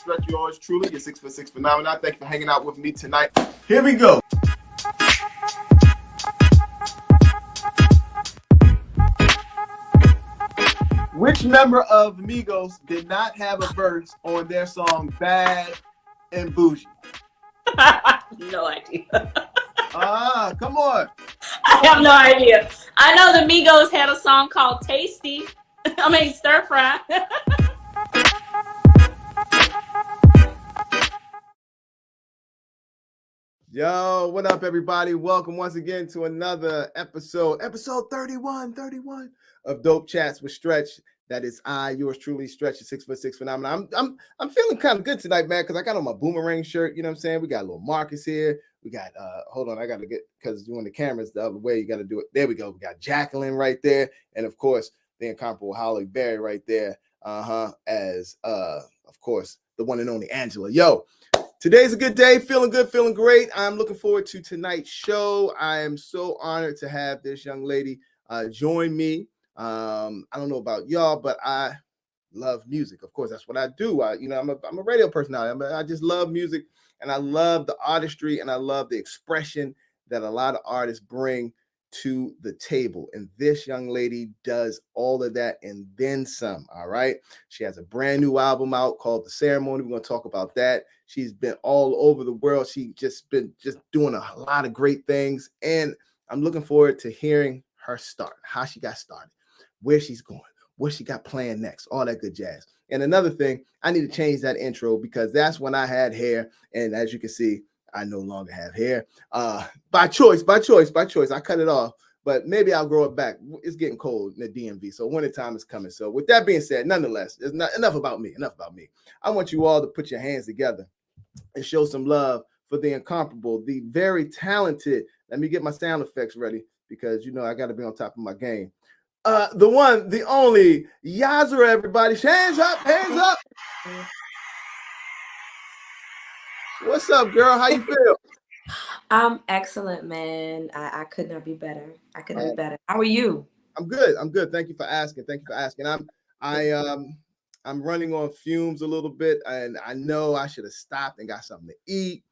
Stretch, yours truly, your 6'6" phenomenon. Thank you for hanging out with me tonight. Here we go. Which member of Migos did not have a verse on their song Bad and Bougie? No idea. Come on. I have no idea. I know the Migos had a song called Tasty. I mean, Stir Fry. Yo, what up, everybody? Welcome once again to another episode 31 of Dope Chats with Stretch. That is I, yours truly, Stretch, the 6'6" phenomenon. I'm feeling kind of good tonight, man, because I got on my boomerang shirt. You know what I'm saying? We got a little Marcus here. We got hold on, I gotta get, because doing the cameras the other way, you gotta do it. There we go. We got Jacqueline right there, and of course the incomparable Holly Berry right there. As of course the one and only Angela. Yo. Today's a good day, feeling good, feeling great. I'm looking forward to tonight's show. I am so honored to have this young lady join me. I don't know about y'all, but I love music. Of course, that's what I do. I'm a radio personality. I just love music, and I love the artistry, and I love the expression that a lot of artists bring to the table. And this young lady does all of that and then some. All right. She has a brand new album out called The Ceremony. We're going to talk about that. She's been all over the world. She just been doing a lot of great things. And I'm looking forward to hearing her start, how she got started, where she's going, what she got planned next, all that good jazz. And another thing, I need to change that intro because that's when I had hair. And as you can see, I no longer have hair. By choice. I cut it off, but maybe I'll grow it back. It's getting cold in the DMV, so wintertime is coming. So with that being said, nonetheless, it's not enough about me. I want you all to put your hands together and show some love for the incomparable, the very talented. Let me get my sound effects ready because you know I got to be on top of my game. The one, the only YahZarah, everybody. Hands up. What's up, girl? How you feel? I'm excellent, man. I could not be better. How are you? I'm good. Thank you for asking. I'm running on fumes a little bit, and I know I should have stopped and got something to eat.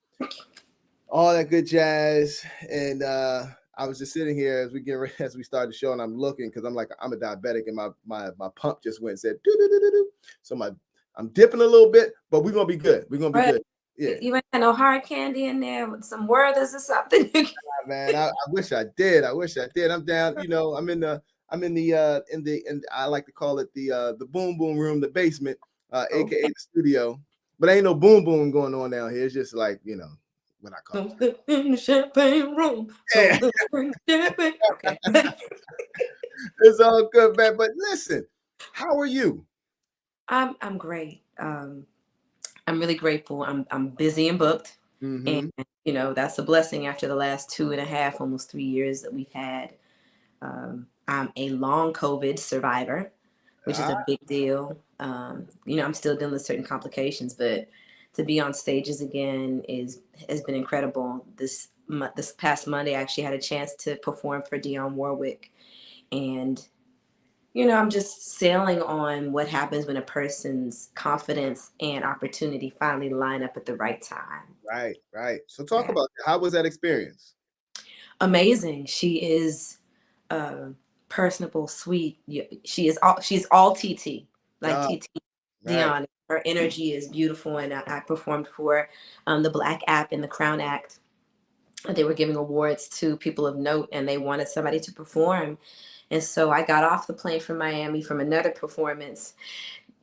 All that good jazz. And I was just sitting here as we started the show, and I'm looking because I'm a diabetic, and my pump just went and said doo-doo-doo-doo-doo. So I'm dipping a little bit, but we're gonna be good. Good. Yeah. You ain't got no hard candy in there with some Werthers or something. Man, I wish I did. I'm down. You know, I'm in the I like to call it the boom boom room, the basement, aka the studio. But ain't no boom boom going on down here. It's just like, you know, what I call it. In the champagne room. Yeah. Okay. It's all good, man. But listen, how are you? I'm great. I'm really grateful. I'm busy and booked. Mm-hmm. And you know, that's a blessing after the last 2.5, almost 3 years that we've had. I'm a long COVID survivor, which is a big deal. You know, I'm still dealing with certain complications, but to be on stages again has been incredible. This past Monday, I actually had a chance to perform for Dionne Warwick, and you know, I'm just sailing on what happens when a person's confidence and opportunity finally line up at the right time. Right. So talk about that. How was that experience? Amazing. She is personable, sweet. She's all TT, like TT Dionne. Right. Her energy is beautiful, and I performed for the Black App and the Crown Act. They were giving awards to people of note, and they wanted somebody to perform. And so I got off the plane from Miami from another performance,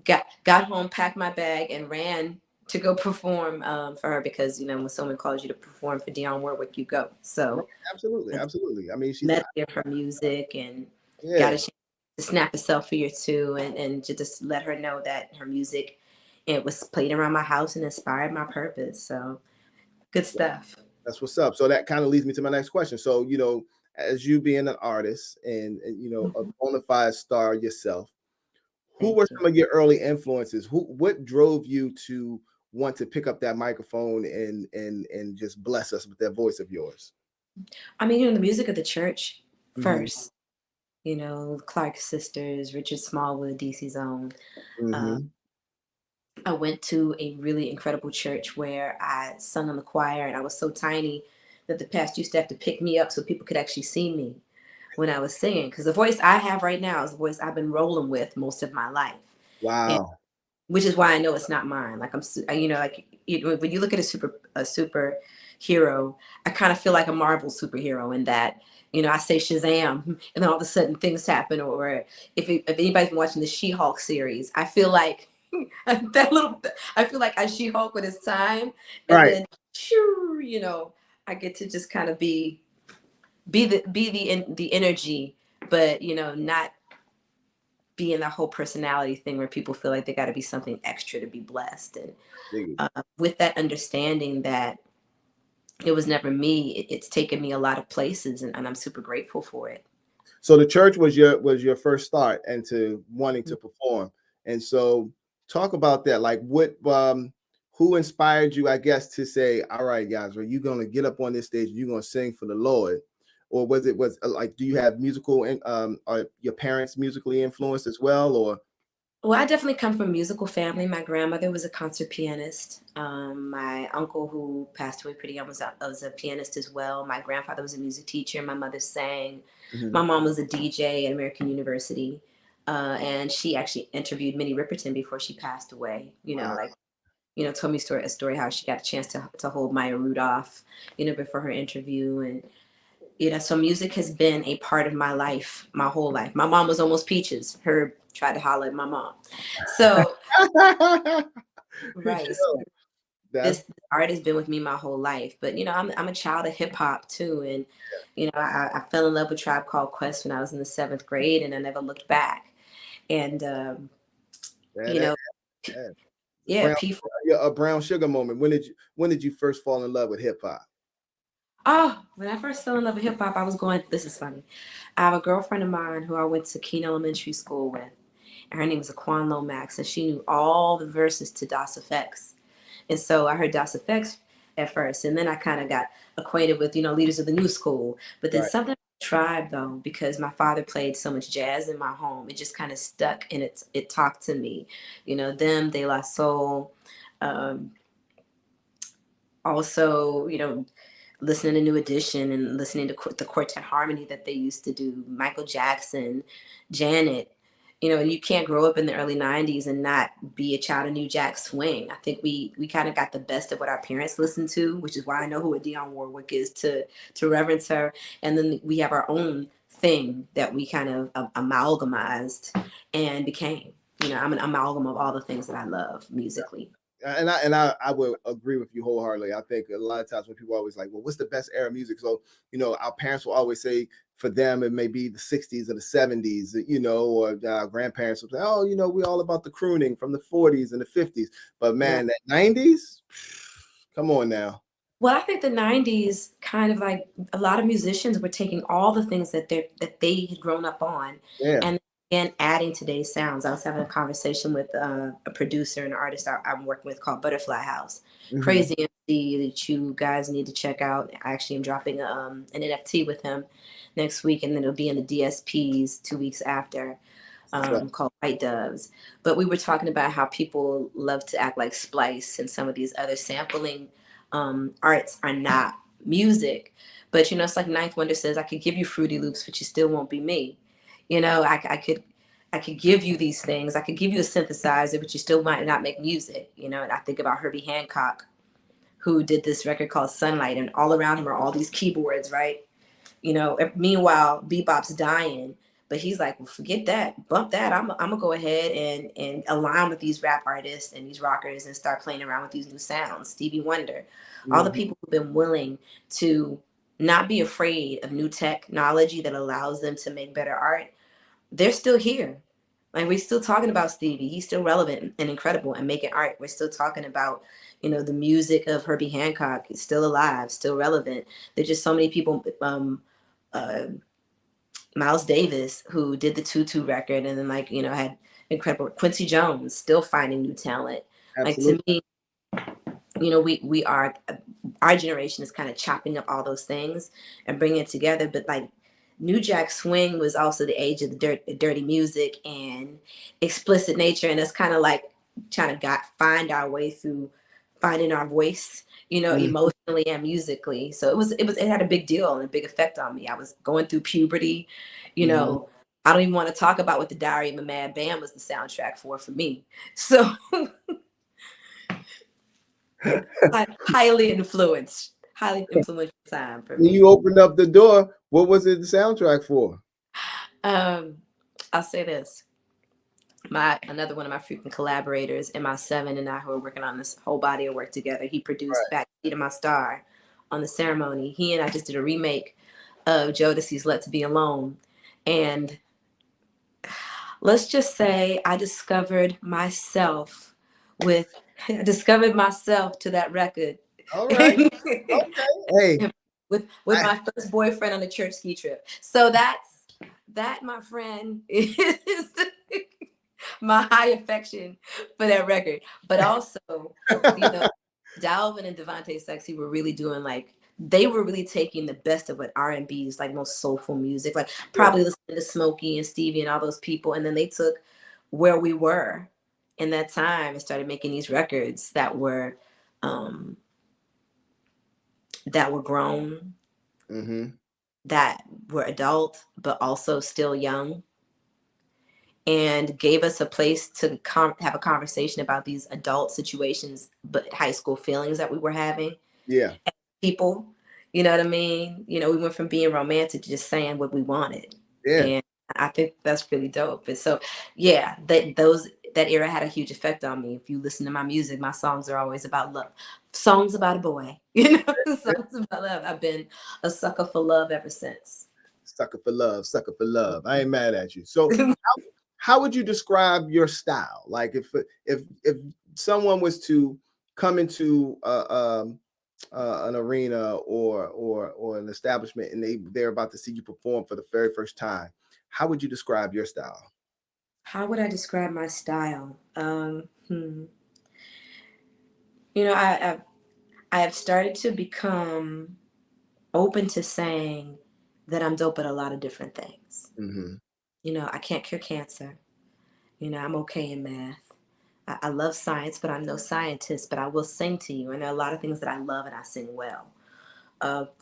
got home, packed my bag, and ran to go perform for her because, you know, when someone calls you to perform for Dionne Warwick, you go. So absolutely. I mean, she's met her music and got a chance to snap a selfie or two and to just let her know that her music, it was played around my house and inspired my purpose. So good stuff. That's what's up. So that kind of leads me to my next question. So, you know, as you being an artist and you know, a bona fide star yourself, who were some of your early influences? What drove you to want to pick up that microphone and just bless us with that voice of yours? I mean, you know, the music of the church first. You know, Clark Sisters, Richard Smallwood, DC's Own. I went to a really incredible church where I sung in the choir, and I was so tiny that the pastor used to have to pick me up so people could actually see me when I was singing. Because the voice I have right now is the voice I've been rolling with most of my life. And Wow. which is why I know it's not mine. Like like when you look at a superhero, I kind of feel like a Marvel superhero in that, I say Shazam, and then all of a sudden things happen. Or if anybody's been watching the She-Hulk series, I feel like I feel like I She-Hulk when it's time, and Right. then shoo, I get to just kind of be the energy, but not being that whole personality thing where people feel like they got to be something extra to be blessed. And with that understanding that it was never me, it's taken me a lot of places, and I'm super grateful for it. So the church was your first start into wanting to perform. And so talk about that. Like what who inspired you, I guess, to say, all right, guys, are you gonna get up on this stage and you're gonna sing for the Lord? Or was like, do you have musical and are your parents musically influenced as well? Or Well, I definitely come from a musical family. My grandmother was a concert pianist. My uncle, who passed away pretty young, was a pianist as well. My grandfather was a music teacher. My mother sang. My mom was a DJ at American University. And she actually interviewed Minnie Riperton before she passed away. Told me a story how she got a chance to hold Maya Rudolph, before her interview. And so music has been a part of my life, my whole life. My mom was almost Peaches. Herb tried to holler at my mom. So, right. So this art has been with me my whole life. But, I'm a child of hip hop too. And, I fell in love with Tribe Called Quest when I was in the 7th grade, and I never looked back. And, brown, people. a brown sugar moment. When did you first fall in love with hip hop? Oh, when I first fell in love with hip hop, this is funny. I have a girlfriend of mine who I went to Keene Elementary School with, and her name was Aquan Lomax, and she knew all the verses to Das Effects. And so I heard Das Effects at first, and then I kind of got acquainted with, Leaders of the New School. But then something Tribe, though, because my father played so much jazz in my home, it just kind of stuck, and it talked to me. Them, De La Soul, also, listening to New Edition and listening to the quartet harmony that they used to do, Michael Jackson, Janet. You can't grow up in the early 90s and not be a child of New Jack Swing. I think we kind of got the best of what our parents listened to, which is why I know who a Dionne Warwick is, to reverence her. And then we have our own thing that we kind of amalgamized and became. I'm an amalgam of all the things that I love musically. And I will agree with you wholeheartedly. I think a lot of times when people are always like, well, what's the best era of music? So, our parents will always say for them, it may be the 60s or the 70s, or our grandparents will say, oh, we're all about the crooning from the 40s and the 50s. But man, that 90s, come on now. Well, I think the 90s kind of like a lot of musicians were taking all the things that they had grown up on and adding today's sounds. I was having a conversation with a producer and an artist I'm working with called Butterfly House. Crazy MC that you guys need to check out. I actually am dropping an NFT with him next week, and then it'll be in the DSPs 2 weeks after. Called White Doves. But we were talking about how people love to act like Splice and some of these other sampling arts are not music. But it's like Ninth Wonder says, I could give you Fruity Loops, but you still won't be me. I could give you these things. I could give you a synthesizer, but you still might not make music. And I think about Herbie Hancock, who did this record called Sunlight, and all around him are all these keyboards, right? Meanwhile, bebop's dying, but he's like, well, forget that, bump that. I'm gonna go ahead and align with these rap artists and these rockers and start playing around with these new sounds. Stevie Wonder, all the people who've been willing to not be afraid of new technology that allows them to make better art, they're still here. Like, we're still talking about Stevie. He's still relevant and incredible and making art. We're still talking about, the music of Herbie Hancock. It's still alive, still relevant. There's just so many people. Miles Davis, who did the Tutu record, and then had incredible Quincy Jones, still finding new talent. Absolutely. Like, to me, we are, our generation is kind of chopping up all those things and bringing it together. But like New Jack Swing was also the age of the dirty music and explicit nature, and it's kind of like trying to find our way through finding our voice, Mhm. emotionally and musically. So it had a big deal and a big effect on me. I was going through puberty, you Mhm. know. I don't even want to talk about what the Diary of a Mad Band was the soundtrack for me. So highly influential time for When me. you opened up the door, what was it the soundtrack for? Um, I'll say this. Another one of my frequent collaborators, MI7, and I, who are working on this whole body of work together, he produced Right. Backseat of My Star on the ceremony. He and I just did a remake of Jodeci's Let's Be Alone. And let's just say I discovered myself I discovered myself to that record. All right. Okay. Hey, with I, my first boyfriend on a church ski trip. So that, my friend, is my high affection for that record. But also, you know, Dalvin and Devontae Sexy were really doing they were really taking the best of what R&B's like most soulful music, like yeah, probably listening to Smokey and Stevie and all those people, and then they took where we were in that time and started making these records um that were grown, mm-hmm. that were adult, but also still young, and gave us a place to have a conversation about these adult situations, but high school feelings that we were having. Yeah, People, you know what I mean? We went from being romantic to just saying what we wanted. yeah. And I think that's really dope. And so, yeah, that era had a huge effect on me. If you listen to my music, my songs are always about love. Songs about a boy, songs about love. I've been a sucker for love ever since. Sucker for love, sucker for love. I ain't mad at you. So, how would you describe your style? Like, if someone was to come into an arena or an establishment and they're about to see you perform for the very first time, how would you describe your style? How would I describe my style? You know, I have started to become open to saying that I'm dope at a lot of different things. Mm-hmm. I can't cure cancer. I'm okay in math. I love science, but I'm no scientist, but I will sing to you. And there are a lot of things that I love and I sing well.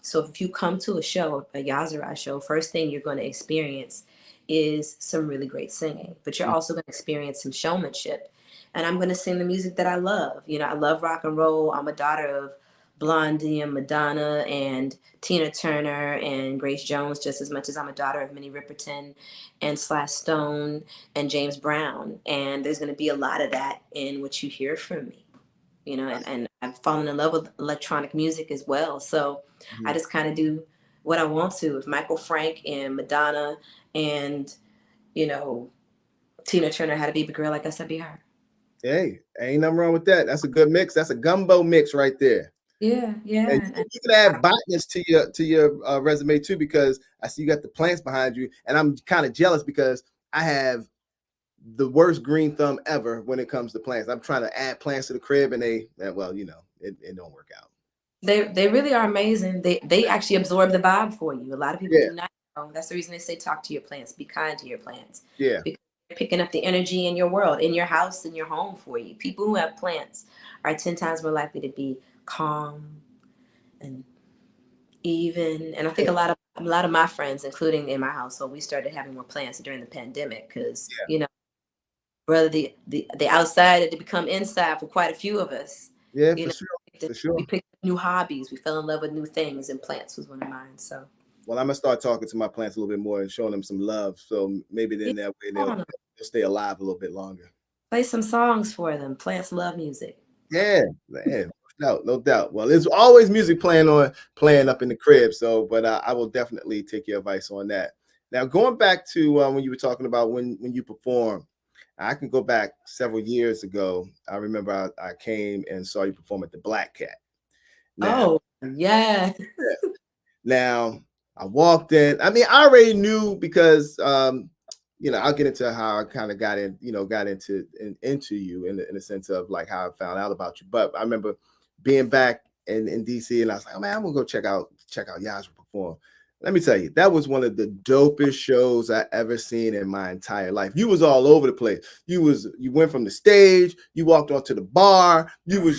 So if you come to a show, a YahZarah show, first thing you're going to experience is some really great singing, but you're also going to experience some showmanship. And I'm going to sing the music that I love. I love rock and roll. I'm a daughter of Blondie and Madonna and Tina Turner and Grace Jones just as much as I'm a daughter of Minnie Riperton and Slash Stone and James Brown. And there's going to be a lot of that in what you hear from me. And I've fallen in love with electronic music as well. So I Mm-hmm. just kind of do what I want to. If Michael Frank and Madonna and, you know, Tina Turner had a baby girl, I guess I'd be her. Hey, ain't nothing wrong with that. That's a good mix. That's a gumbo mix right there. Yeah, And yeah. you can add botanists to your resume too, because I see you got the plants behind you, and I'm kind of jealous because I have the worst green thumb ever when it comes to plants. I'm trying to add plants to the crib, and well, it don't work out. They really are amazing. They actually absorb the vibe for you. A lot of people Yeah, do not know. That's the reason they say talk to your plants, be kind to your plants. yeah, Because they're picking up the energy in your world, in your house, in your home for you. People who have plants are 10 times more likely to be calm and even. And I think yeah, a lot of my friends, including in my household, we started having more plants during the pandemic because, brother, the outside had to become inside for quite a few of us. yeah, You for know, sure, for sure. we picked up new hobbies. We fell in love with new things, and plants was one of mine. So Well, I'm gonna start talking to my plants a little bit more and showing them some love. So maybe then that way yeah, they'll stay alive a little bit longer. play some songs for them. Plants love music. Yeah, man, no doubt, no doubt. Well, there's always music playing up in the crib. So, but I will definitely take your advice on that. Now, going back to when you were talking about when you perform, I can go back several years ago. I remember I came and saw you perform at the Black Cat. Now, Oh yeah. yeah, now I walked in. I mean, I already knew because I'll get into how I kind of got into you in the sense of like how I found out about you. But I remember being back in DC and I was like, oh man, I'm gonna go check out YahZarah perform. Let me tell you, that was one of the dopest shows I ever seen in my entire life. You was all over the place. You went from the stage, you walked onto the bar, you was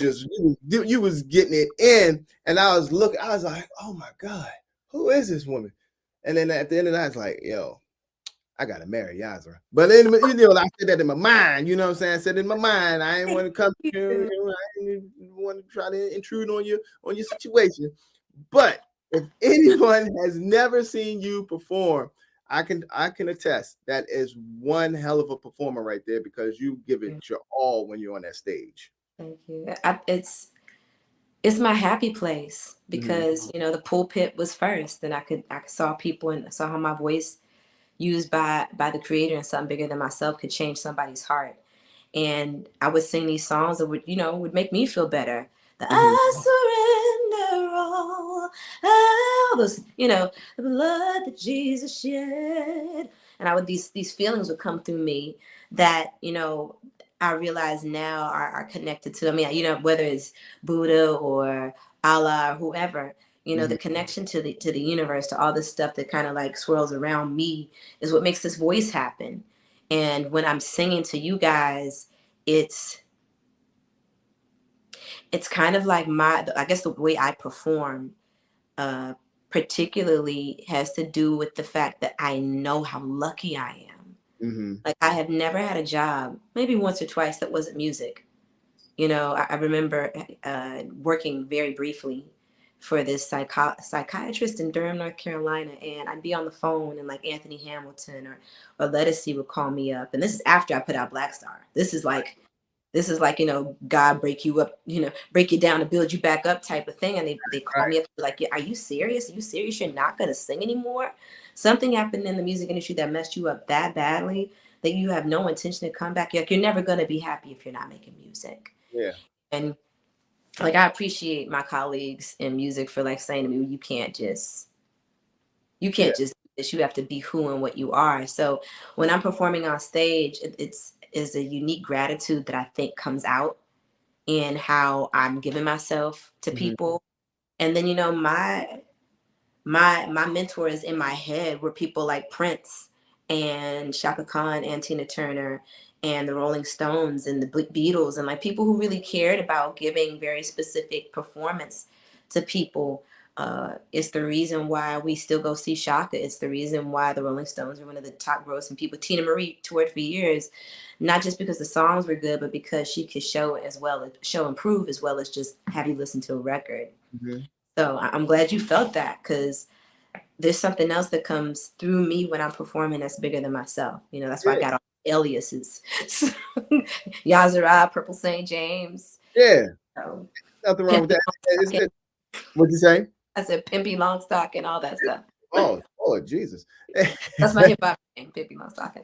getting it in, and I was like, oh my God, who is this woman? And then at the end of the night, I was like, yo, I gotta marry YahZarah. But then, I said that in my mind, you know what I'm saying? I said in my mind, I ain't want to come to you, I didn't want to try to intrude on your situation. But if anyone has never seen you perform, I can attest that is one hell of a performer right there, because you give it your all when you're on that stage. Thank you. It's my happy place, because the pulpit was first, and I saw people and saw how my voice used by the Creator and something bigger than myself could change somebody's heart. And I would sing these songs that would make me feel better. I surrender all those, the blood that Jesus shed. And these feelings would come through me that, I realize now are connected to, whether it's Buddha or Allah or whoever, the connection to the universe, to all this stuff that kind of like swirls around me, is what makes this voice happen. And when I'm singing to you guys, it's kind of like I guess the way I perform, particularly has to do with the fact that I know how lucky I am. Like, I have never had a job, maybe once or twice, that wasn't music. I remember working very briefly for this psychiatrist in Durham, North Carolina, and I'd be on the phone, and like Anthony Hamilton or Lettucey would call me up, and this is after I put out Black Star. This is like God break you up, break you down to build you back up type of thing. And they call me up like, yeah, are you serious? Are you serious? You're not going to sing anymore? Something happened in the music industry that messed you up that badly that you have no intention to come back. Like, you're never going to be happy if you're not making music. Yeah. And like, I appreciate my colleagues in music for like saying to me, you can't just do this. You have to be who and what you are. So when I'm performing on stage, it's a unique gratitude that I think comes out in how I'm giving myself to people. And then, my mentors in my head were people like Prince and Shaka Khan and Tina Turner and the Rolling Stones and the Beatles, and like people who really cared about giving very specific performance to people. It's the reason why we still go see Shaka. It's the reason why the Rolling Stones are one of the top grossing people. Tina Marie toured for years, not just because the songs were good, but because she could show and prove, as well as just have you listen to a record. So I'm glad you felt that, because there's something else that comes through me when I'm performing that's bigger than myself. That's why I got all aliases. YahZarah, Purple St. James. Yeah. So, nothing wrong with that. What'd you say? I said Pimpy Longstock and all that stuff. Oh, Jesus. That's my hip hop name, Pimpy Longstock.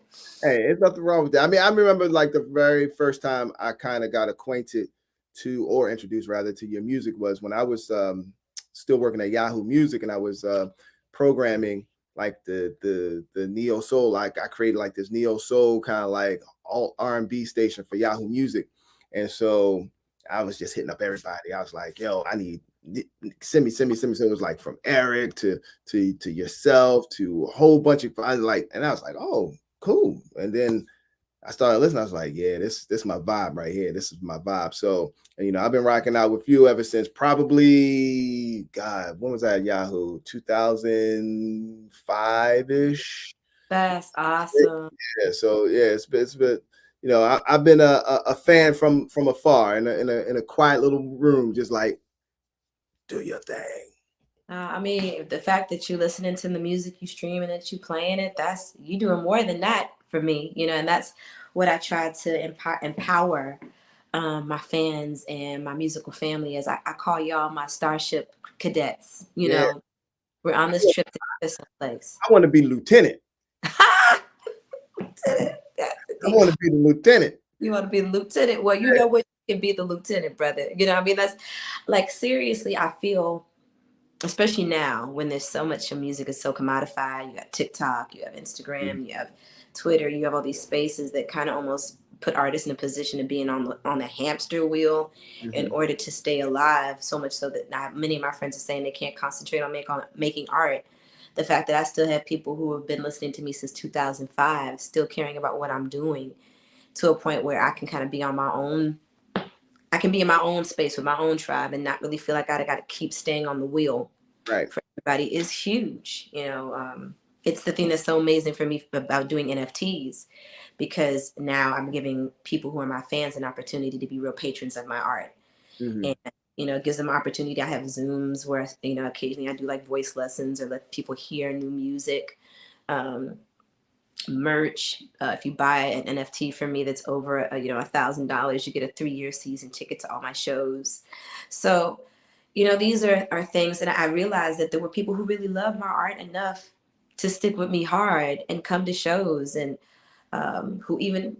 Hey, there's nothing wrong with that. I mean, I remember like the very first time I kind of got acquainted to, or introduced rather, to your music was when I was still working at Yahoo Music, and I was programming like the neo soul. Like, I created like this neo soul kind of like alt R&B station for Yahoo Music, and so I was just hitting up everybody. I was like, yo, I need, send me. So it was like from Eric to yourself to a whole bunch of, and I was like, oh, cool. And then I started listening. I was like, yeah, this is my vibe right here. This is my vibe. So, and, I've been rocking out with you ever since probably, God, when was I at Yahoo? 2005-ish. That's awesome. Yeah. So yeah, it's been, I've been a fan from afar in a quiet little room, just like, do your thing. I mean, the fact that you listening to the music, you streaming it, you playing it, that's, you doing more than that for me, and that's what I try to empower my fans and my musical family, as I call y'all my Starship cadets. We're on this trip to this place. I want to be lieutenant. Lieutenant. I want to be the lieutenant. You want to be the lieutenant? Well, you know what, you can be the lieutenant, brother. I mean, that's like, seriously, I feel, especially now when there's so much of music is so commodified. You got TikTok, you have Instagram, you have Twitter, you have all these spaces that kind of almost put artists in a position of being on the hamster wheel in order to stay alive. So much so that now many of my friends are saying they can't concentrate on making art. the fact that I still have people who have been listening to me since 2005, still caring about what I'm doing, to a point where I can kind of be on my own. I can be in my own space with my own tribe and not really feel like I got to keep staying on the wheel Right. for everybody is huge. It's the thing that's so amazing for me about doing NFTs, because now I'm giving people who are my fans an opportunity to be real patrons of my art. Mm-hmm. And it gives them opportunity. I have Zooms where occasionally I do like voice lessons or let people hear new music. Merch. If you buy an NFT from me that's over $1,000, you get a 3-year season ticket to all my shows. So these are things that I realized that there were people who really loved my art enough to stick with me hard and come to shows, and who even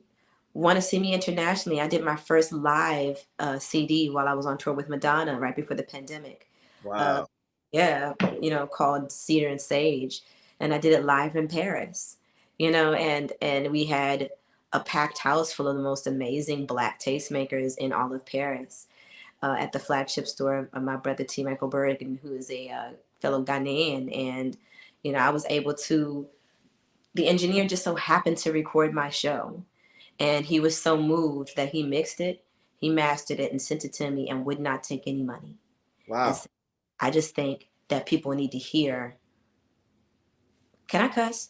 want to see me internationally. I did my first live CD while I was on tour with Madonna right before the pandemic. Uh, Wow. yeah, called Cedar and Sage, and I did it live in Paris. And we had a packed house full of the most amazing Black tastemakers in all of Paris, at the flagship store of my brother T. Michael Bergen, who is a fellow Ghanaian. And I was able to. The engineer just so happened to record my show, and he was so moved that he mixed it, he mastered it, and sent it to me, and would not take any money. And Wow. so I just think that people need to hear. Can I cuss?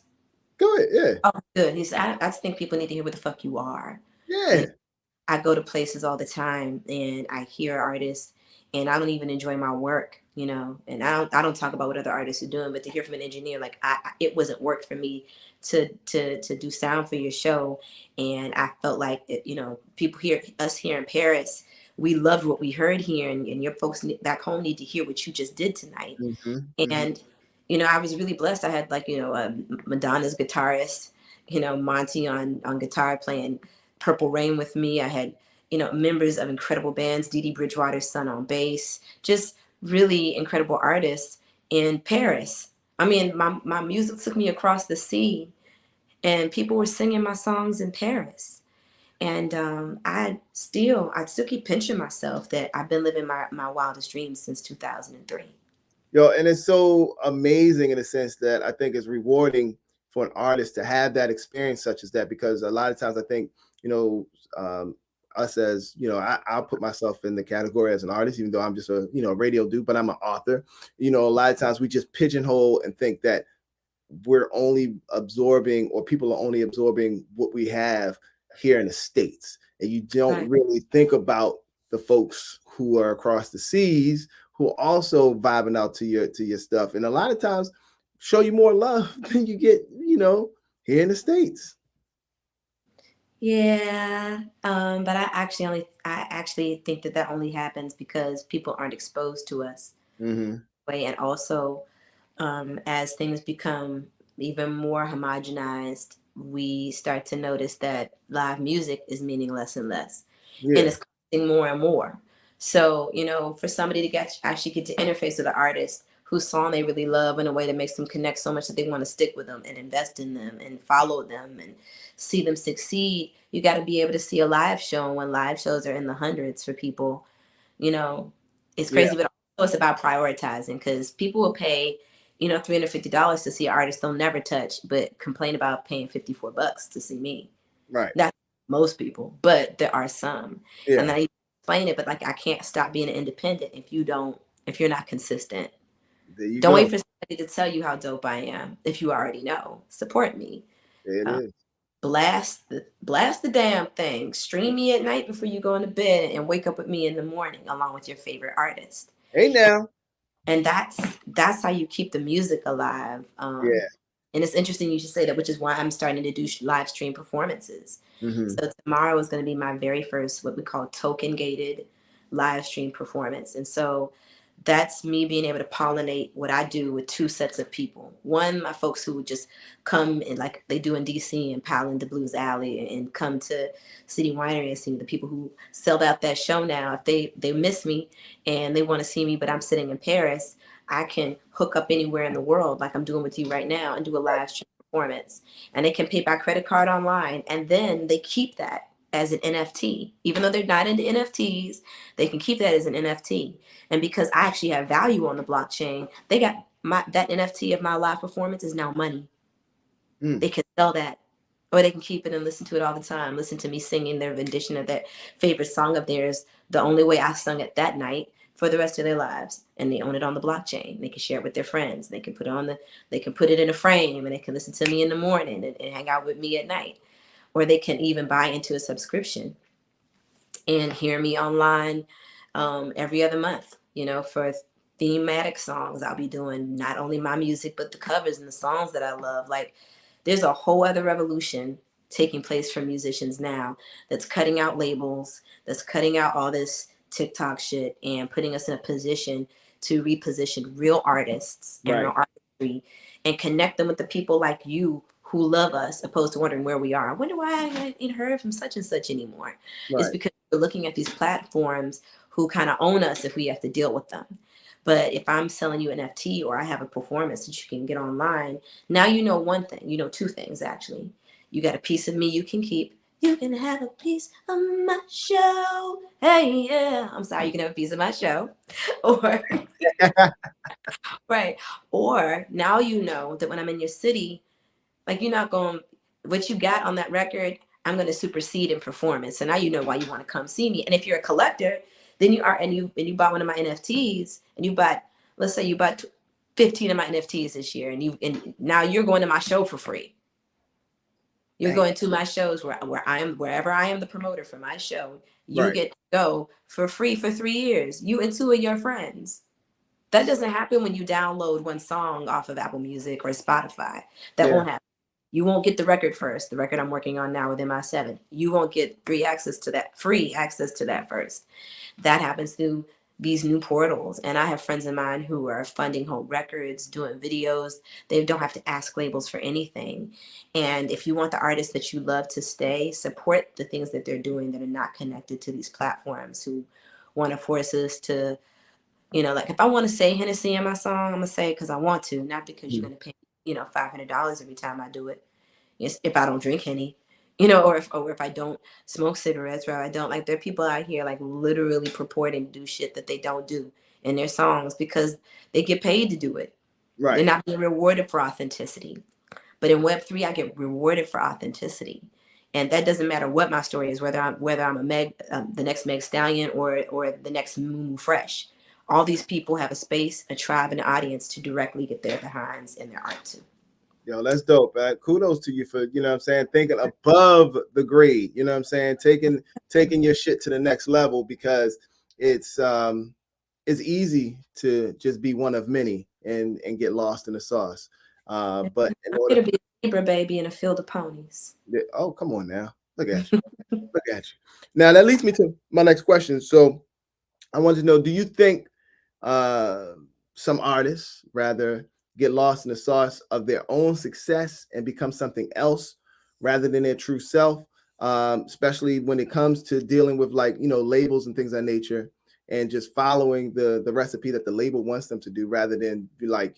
Go ahead. Yeah. Oh, good. He said, I just think people need to hear what the fuck you are. You know, Yeah. I go to places all the time and I hear artists, and I don't even enjoy my work, and I don't talk about what other artists are doing, but to hear from an engineer, like it wasn't work for me to do sound for your show. And I felt like people here in Paris, we loved what we heard here, and your folks back home need to hear what you just did tonight. Mm-hmm. Mm-hmm. And I was really blessed. I had Madonna's guitarist, Monty on guitar playing Purple Rain with me. I had members of incredible bands, Dee Dee Bridgewater's son on bass, just really incredible artists in Paris. I mean, my music took me across the sea, and people were singing my songs in Paris. And I still keep pinching myself that I've been living my wildest dreams since 2003. Yo, and it's so amazing in a sense that I think it's rewarding for an artist to have that experience such as that, because a lot of times I think, us as, I'll put myself in the category as an artist, even though I'm just a radio dude, but I'm an author. A lot of times we just pigeonhole and think that we're only absorbing, or people are only absorbing what we have here in the States. And you don't really think about the folks who are across the seas who are also vibing out to your stuff, and a lot of times show you more love than you get, here in the States. Yeah, but I actually think that only happens because people aren't exposed to us. Mm-hmm. And also, as things become even more homogenized, we start to notice that live music is meaning less and less, and it's costing more and more. So, for somebody to actually get to interface with an artist whose song they really love in a way that makes them connect so much that they want to stick with them and invest in them and follow them and see them succeed, you got to be able to see a live show. And when live shows are in the hundreds for people, it's crazy, but also it's about prioritizing, because people will pay, $350 to see an artist they'll never touch, but complain about paying $54 to see me. Right. That's most people, but there are some. Yeah. And then I explain it, but like, I can't stop being an independent if you're not consistent. Don't wait for somebody to tell you how dope I am. If you already know, support me. It is. Blast the damn thing. Stream me at night before you go into bed, and wake up with me in the morning along with your favorite artist. Hey now. And that's how you keep the music alive. And it's interesting you should say that, which is why I'm starting to do live stream performances. Mm-hmm. So tomorrow is going to be my very first, what we call token gated live stream performance. And so that's me being able to pollinate what I do with two sets of people. One, my folks who would just come and, like they do in DC and pile into Blues Alley and come to City Winery and see me. The people who sold out that show now, if they miss me and they want to see me, but I'm sitting in Paris, I can hook up anywhere in the world, like I'm doing with you right now, and do a live stream performance. And they can pay by credit card online, and then they keep that as an NFT. Even though they're not into NFTs, they can keep that as an NFT. And because I actually have value on the blockchain, they got that NFT of my live performance is now money. Mm. They can sell that, or they can keep it and listen to it all the time. Listen to me singing their rendition of that favorite song of theirs, the only way I sung it that night, for the rest of their lives. And they own it on the blockchain. They can share it with their friends. They can put it they can put it in a frame, and they can listen to me in the morning and hang out with me at night. Or they can even buy into a subscription and hear me online every other month, for thematic songs. I'll be doing not only my music, but the covers and the songs that I love. Like, there's a whole other revolution taking place for musicians now that's cutting out labels, that's cutting out all this TikTok shit and putting us in a position to reposition real artists and real artistry and connect them with the people like you who love us, opposed to wondering where we are. I wonder why I ain't heard from such and such anymore. Right. It's because we're looking at these platforms who kind of own us if we have to deal with them. But if I'm selling you an NFT or I have a performance that you can get online, now you know one thing. You know two things, actually. You got a piece of me you can keep. You can have a piece of my show. Hey, yeah. I'm sorry, you can have a piece of my show. Or, right. Or now you know that when I'm in your city, like, you're not going, what you got on that record, I'm going to supersede in performance. So now you know why you want to come see me. And if you're a collector, then you are, and you bought one of my NFTs, and you bought, let's say you bought 15 of my NFTs this year, and now you're going to my show for free. You're going to my shows wherever I am the promoter for my show. You get to go for free for 3 years. You and two of your friends. That doesn't happen when you download one song off of Apple Music or Spotify. That won't happen. You won't get the record first. The record I'm working on now with MI7. You won't get free access to that first. That happens through these new portals. And I have friends of mine who are funding whole records, doing videos. They don't have to ask labels for anything. And if you want the artists that you love to stay, support the things that they're doing that are not connected to these platforms, who want to force us to, like, if I want to say Hennessy in my song, I'm going to say it because I want to, not because you're going to pay, $500 every time I do it. If I don't drink Henny, or if I don't smoke cigarettes, or I don't, like, there are people out here like literally purporting to do shit that they don't do in their songs because they get paid to do it. Right. They're not being rewarded for authenticity. But in Web3, I get rewarded for authenticity. And that doesn't matter what my story is, whether I'm the next Meg Stallion or the next Moo Fresh. All these people have a space, a tribe, and an audience to directly get their behinds in their art to. Yo, that's dope, man. Kudos to you for, thinking above the grade, taking your shit to the next level, because it's easy to just be one of many and get lost in the sauce. But in order to be a zebra baby in a field of ponies. Oh, come on now. Look at you. Look at you. Now that leads me to my next question. So I want to know, do you think some artists rather get lost in the sauce of their own success and become something else rather than their true self, especially when it comes to dealing with, like, labels and things of that nature, and just following the recipe that the label wants them to do, rather than be like,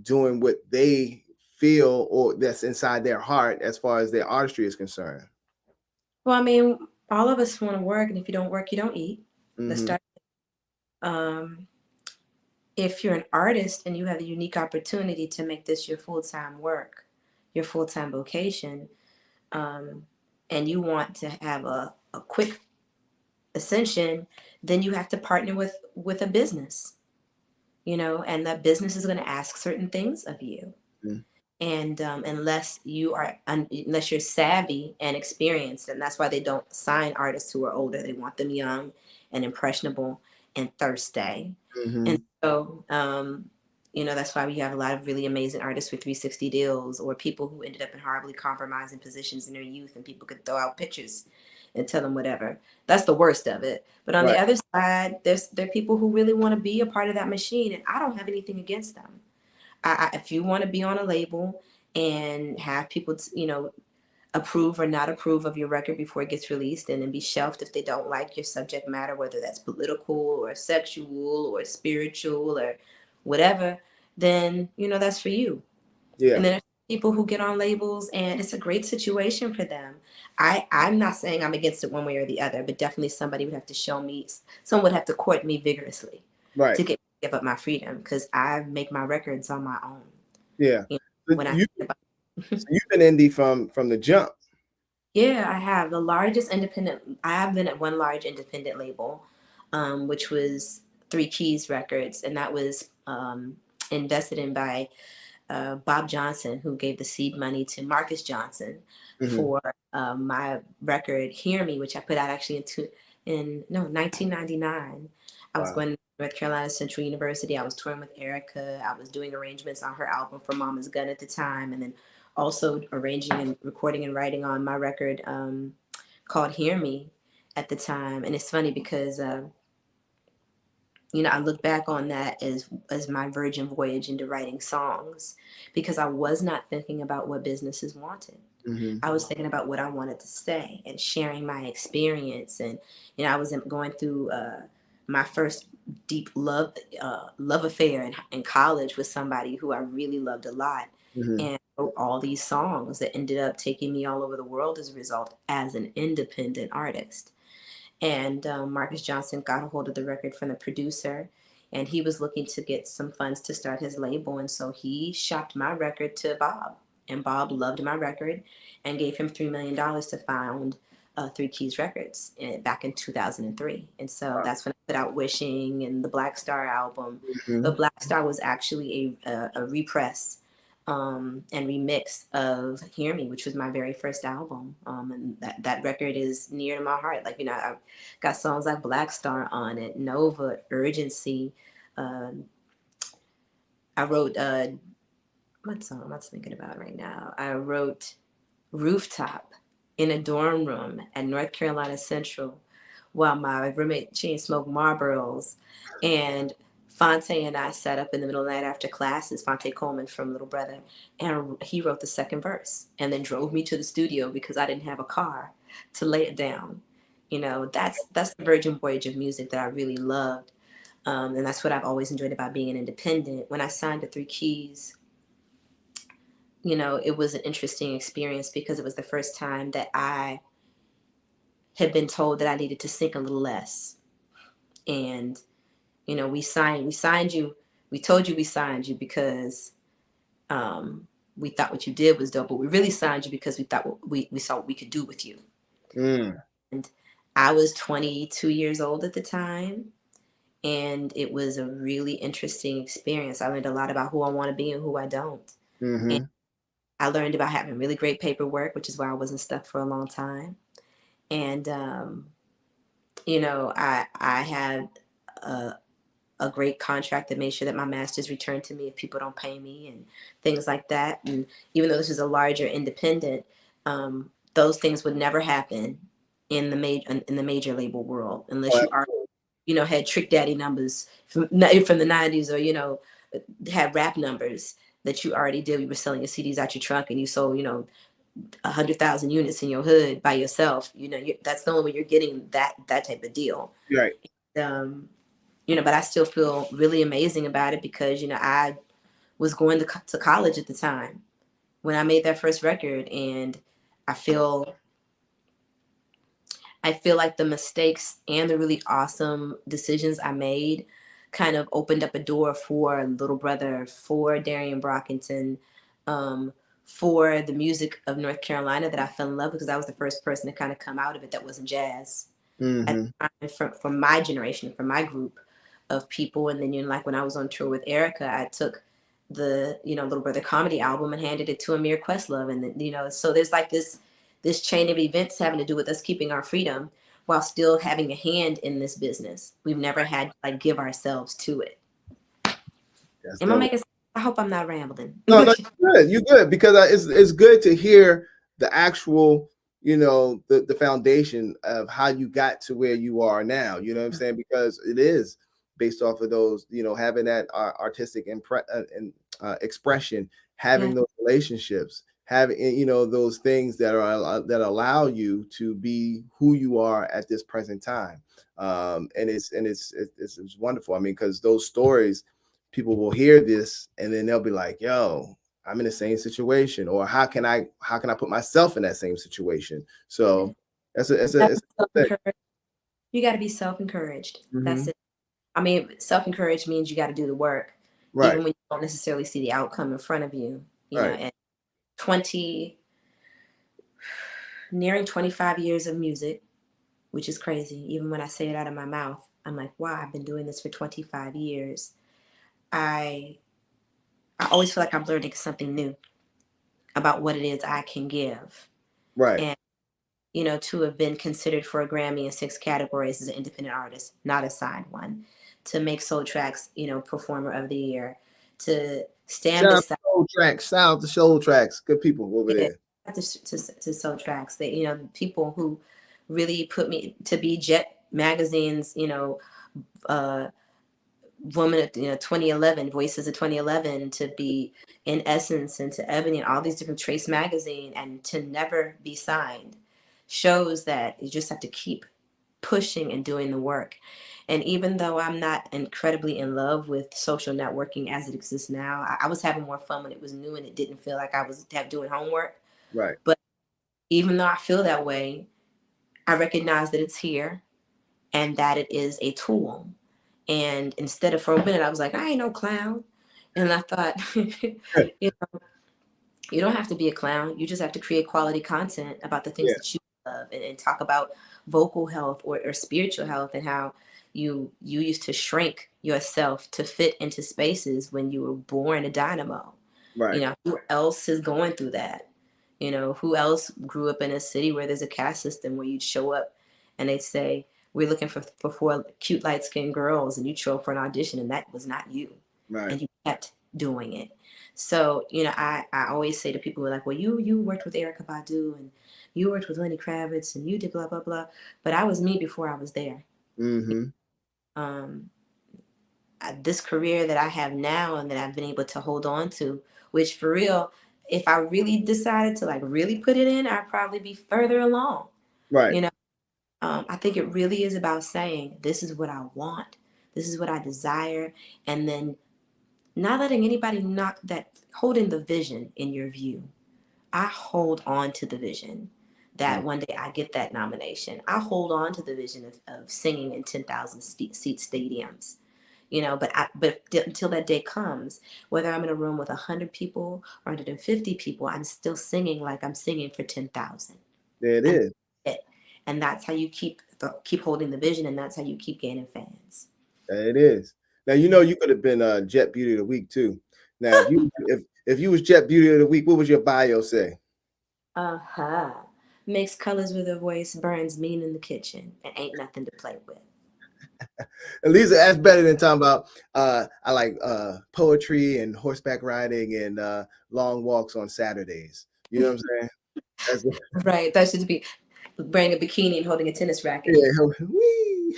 doing what they feel or that's inside their heart as far as their artistry is concerned? Well, I mean, all of us want to work, and if you don't work, you don't eat. Mm-hmm. Let's start. If you're an artist and you have the unique opportunity to make this your full-time work, your full-time vocation, and you want to have a quick ascension, then you have to partner with a business, and that business is going to ask certain things of you. Mm. And unless you're savvy and experienced, and that's why they don't sign artists who are older. They want them young and impressionable and thirsty. Mm-hmm. And so, that's why we have a lot of really amazing artists with 360 deals, or people who ended up in horribly compromising positions in their youth, and people could throw out pictures and tell them whatever. That's the worst of it. But on the other side, there are people who really want to be a part of that machine, and I don't have anything against them. If you want to be on a label and have people, approve or not approve of your record before it gets released, and then be shelved if they don't like your subject matter, whether that's political or sexual or spiritual or whatever, then, that's for you. Yeah. And then there's people who get on labels and it's a great situation for them. I'm not saying I'm against it one way or the other, but definitely someone would have to court me vigorously to get give up my freedom because I make my records on my own. Yeah. You know, So when I you think about so you've been indie from the jump. yeah, I have the largest independent. I have been at one large independent label, which was Three Keys Records, and that was invested in by Bob Johnson, who gave the seed money to Marcus Johnson Mm-hmm. for my record "Hear Me," which I put out actually in 1999. I was Wow. going to North Carolina Central University. I was touring with Erica. I was doing arrangements on her album for Mama's Gun at the time, and then also arranging and recording and writing on my record called "Hear Me" at the time. And it's funny because I look back on that as my virgin voyage into writing songs because I was not thinking about what businesses wanted. Mm-hmm. I was thinking about what I wanted to say and sharing my experience. And I was going through my first deep love affair in college with somebody who I really loved a lot, Mm-hmm. and wrote all these songs that ended up taking me all over the world as a result as an independent artist. And Marcus Johnson got a hold of the record from the producer, and he was looking to get some funds to start his label. And so he shopped my record to Bob, and Bob loved my record and gave him $3 million to found Three Keys Records back in 2003. And so Wow. that's when I put out Wishing and the Black Star album. The Mm-hmm. Black Star was actually a repress and remix of Hear Me, which was my very first album. And that record is near to my heart. Like, I've got songs like Black Star on it, Nova, Urgency. Um, I wrote, what song am I thinking about right now? I wrote Rooftop in a dorm room at North Carolina Central while my roommate chain smoked Marlboros, and Fonte and I sat up in the middle of the night after classes, Fonte Coleman from Little Brother, and he wrote the second verse and then drove me to the studio because I didn't have a car to lay it down. That's the virgin voyage of music that I really loved. And that's what I've always enjoyed about being an independent. When I signed to Three Keys, it was an interesting experience because it was the first time that I had been told that I needed to sing a little less. And, we signed you, we told you we signed you because we thought what you did was dope, but we really signed you because we thought we saw what we could do with you. Mm. And I was 22 years old at the time. And it was a really interesting experience. I learned a lot about who I want to be and who I don't. And Mm-hmm. I learned about having really great paperwork, which is why I wasn't stuck for a long time. And I had a, a great contract that made sure that my masters returned to me if people don't pay me and things like that. And even though this is a larger independent, those things would never happen in the major label world unless Oh, you are had Trick Daddy numbers from the 90s, or had rap numbers that you already did. You were selling your CDs out your trunk and you sold 100,000 units in your hood by yourself. That's the only way you're getting that type of deal. right. um but I still feel really amazing about it because I was going to college at the time when I made that first record. And I feel like the mistakes and the really awesome decisions I made kind of opened up a door for Little Brother, for Darian Brockington, um, for the music of North Carolina that I fell in love with, because I was the first person to kind of come out of it that wasn't jazz at Mm-hmm. the time, from my generation, from my group of people. And then, like when I was on tour with Erica, I took the, Little Brother comedy album and handed it to Amir Questlove. And then, so there's like this chain of events having to do with us keeping our freedom while still having a hand in this business. We've never had to like give ourselves to it. That's Am I dope. making sense? I hope I'm not rambling. No, no, you're good. You're good because it's good to hear the actual, the foundation of how you got to where you are now. You know what I'm saying? Because it is based off of those, having that artistic and expression, having Yeah. those relationships, having those things that allow you to be who you are at this present time. And it's wonderful. I mean, because those stories, people will hear this and then they'll be like, yo, I'm in the same situation, or how can I put myself in that same situation? So that's a thing. You got to be self-encouraged. Mm-hmm. That's it. I mean, self-encouraged means you got to do the work, Right. even when you don't necessarily see the outcome in front of you. You know, Right. and 20, nearing 25 years of music, which is crazy. Even when I say it out of my mouth, I'm like, wow, I've been doing this for 25 years. I I always feel like I'm learning something new about what it is I can give. Right. And, you know, to have been considered for a Grammy in 6 categories as an independent artist, not a signed one, to make Soul Tracks, you know, Performer of the Year, to stand Shout out to beside Soul Tracks. Shout out to Soul Tracks. Good people over it, there. to Soul Tracks, that, you know, people who really put me to be Jet Magazine's, you know, uh, woman of, you know, 2011 voices of 2011, to be in Essence and to Ebony and all these different Trace magazine, and to never be signed, shows that you just have to keep pushing and doing the work. And even though I'm not incredibly in love with social networking as it exists now, I was having more fun when it was new and it didn't feel like I was doing homework. Right. But even though I feel that way, I recognize that it's here and that it is a tool. And instead of, for a minute, I was like, I ain't no clown. And I thought, you know, you don't have to be a clown. You just have to create quality content about the things Yeah. that you love, and talk about vocal health, or spiritual health, and how you used to shrink yourself to fit into spaces when you were born a dynamo. You Right. know, who else is going through that? You know, who else grew up in a city where there's a caste system where you'd show up and they'd say, we're looking for 4 cute light skinned girls, and you'd show up for an audition and that was not you. Right. And you kept doing it. So, you know, I always say to people who are like, well, you worked with Erica Badu and you worked with Lenny Kravitz and you did blah, blah, blah. But I was me before I was there. Mm-hmm. Um, this career that I have now and that I've been able to hold on to, which for real, if I really decided to like really put it in, I'd probably be further along. Right. You know, I think it really is about saying, this is what I want, this is what I desire, and then not letting anybody knock that, holding the vision in your view. I hold on to the vision Mm. that one day I get that nomination. I hold on to the vision of singing in 10,000 seat stadiums. You know, but until that day comes, whether I'm in a room with 100 people or 150 people, I'm still singing like I'm singing for 10,000. There it And is. it. And that's how you keep holding the vision, and that's how you keep gaining fans. There it is. Now you know you could have been Jet Beauty of the Week too. Now if you was Jet Beauty of the Week, what would your bio say? Uh-huh. Makes colors with her voice, burns mean in the kitchen, and ain't nothing to play with. At least that's better than talking about I like poetry and horseback riding and long walks on Saturdays. You know what I'm saying? That's Right. That should be wearing a bikini and holding a tennis racket. yeah. Whee!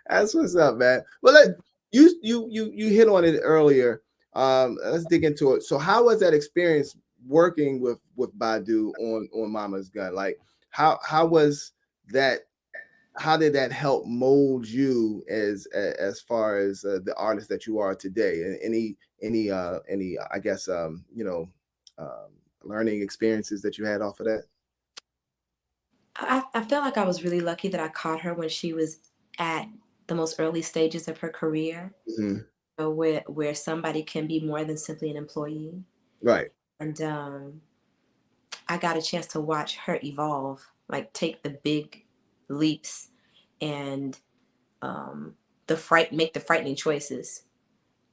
That's what's up, man. Well, you hit on it earlier. Let's dig into it. So, how was that experience working with Badu on Mama's Gun? Like, how was that? How did that help mold you as far as the artist that you are today? And any I guess um, learning experiences that you had off of that? I feel like I was really lucky that I caught her when she was at the most early stages of her career, Mhm. where somebody can be more than simply an employee. Right. And I got a chance to watch her evolve, like take the big leaps and make the frightening choices.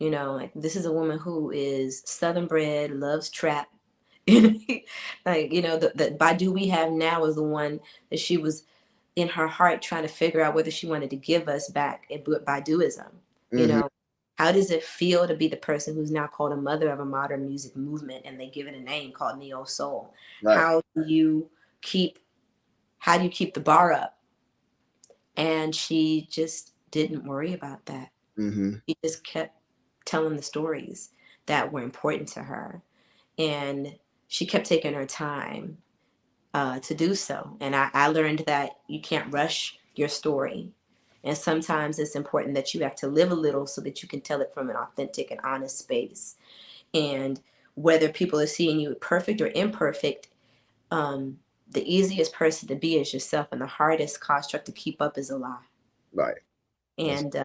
You know, like this is a woman who is Southern bred, loves trap. Like, you know, the Badu we have now is the one that she was in her heart trying to figure out whether she wanted to give us back at Baduism. You Hmm. know, how does it feel to be the person who's now called a mother of a modern music movement, and they give it a name called neo soul? Right. Keep how do you keep the bar up? And she just didn't worry about that. Hmm. She just kept telling the stories that were important to her, and she kept taking her time to do so. And I learned that you can't rush your story. And sometimes it's important that you have to live a little so that you can tell it from an authentic and honest space. And whether people are seeing you perfect or imperfect, the easiest person to be is yourself, and the hardest construct to keep up is a lie. Right. And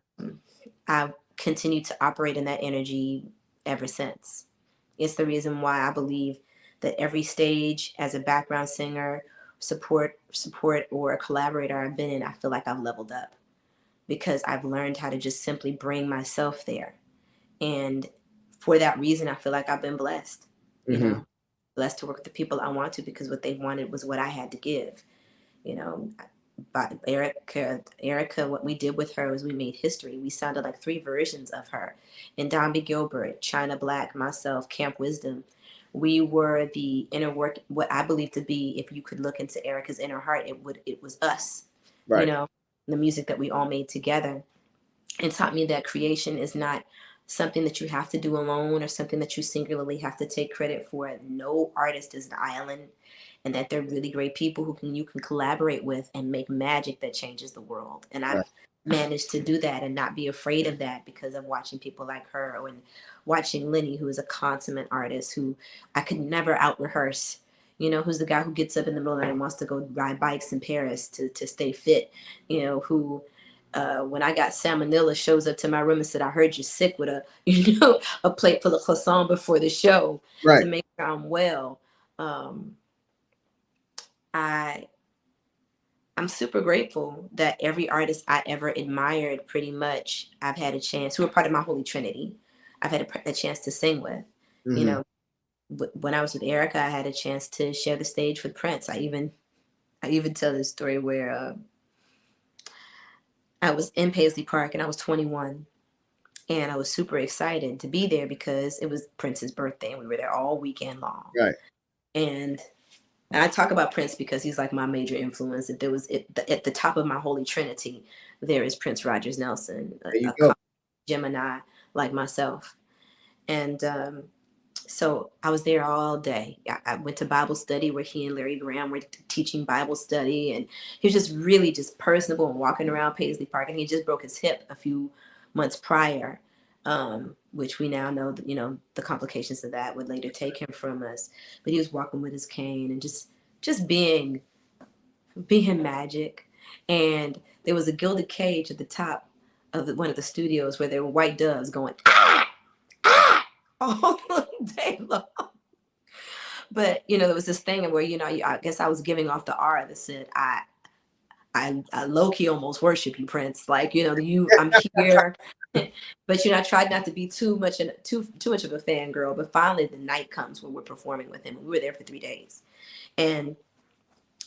I've continued to operate in that energy ever since. It's the reason why I believe that every stage as a background singer, support, or a collaborator I've been in, I feel like I've leveled up because I've learned how to just simply bring myself there. And for that reason, I feel like I've been blessed, you Mm-hmm. know, blessed to work with the people I want to because what they wanted was what I had to give, you know. But Erica, what we did with her was we made history. We sounded like three versions of her. And Domby Gilbert, China Black, myself, Camp Wisdom. We were the inner work, what I believe to be, if you could look into Erica's inner heart, it was us, you Right. know, the music that we all made together. It taught me that creation is not something that you have to do alone or something that you singularly have to take credit for. No artist is an island, and that they're really great people you can collaborate with and make magic that changes the world. And I've Right. managed to do that and not be afraid of that because of watching people like her and watching Lenny, who is a consummate artist who I could never out rehearse. You know, who's the guy who gets up in the middle of the night and wants to go ride bikes in Paris to stay fit, you know, who when I got salmonella, shows up to my room and said, "I heard you're sick," with a plate full of croissant before the show Right. to make sure I'm well. Um, I I'm super grateful that every artist I ever admired, pretty much, I've had a chance, who are part of my Holy Trinity, I've had a chance to sing with. You Mm-hmm. know, when I was with Erica, I had a chance to share the stage with Prince. I even tell this story where I was in Paisley Park and I was 21. And I was super excited to be there because it was Prince's birthday and we were there all weekend long. Right. And I talk about Prince because he's like my major influence. If there was at the top of my Holy Trinity, there is Prince Rogers Nelson, There you a go. Gemini like myself. And so I was there all day. I went to Bible study where he and Larry Graham were teaching Bible study. And he was just really just personable and walking around Paisley Park. And he just broke his hip a few months prior, which we now know that, you know, the complications of that would later take him from us. But he was walking with his cane and just being magic. And there was a gilded cage at the top of one of the studios where there were white doves going, ah, ah, all day long. But you know, there was this thing where, you know, I guess I was giving off the aura that said, I low key almost worship you, Prince. Like, you know, I'm here. But you know, I tried not to be too much of a fangirl. But finally, the night comes when we're performing with him. We were there for 3 days, and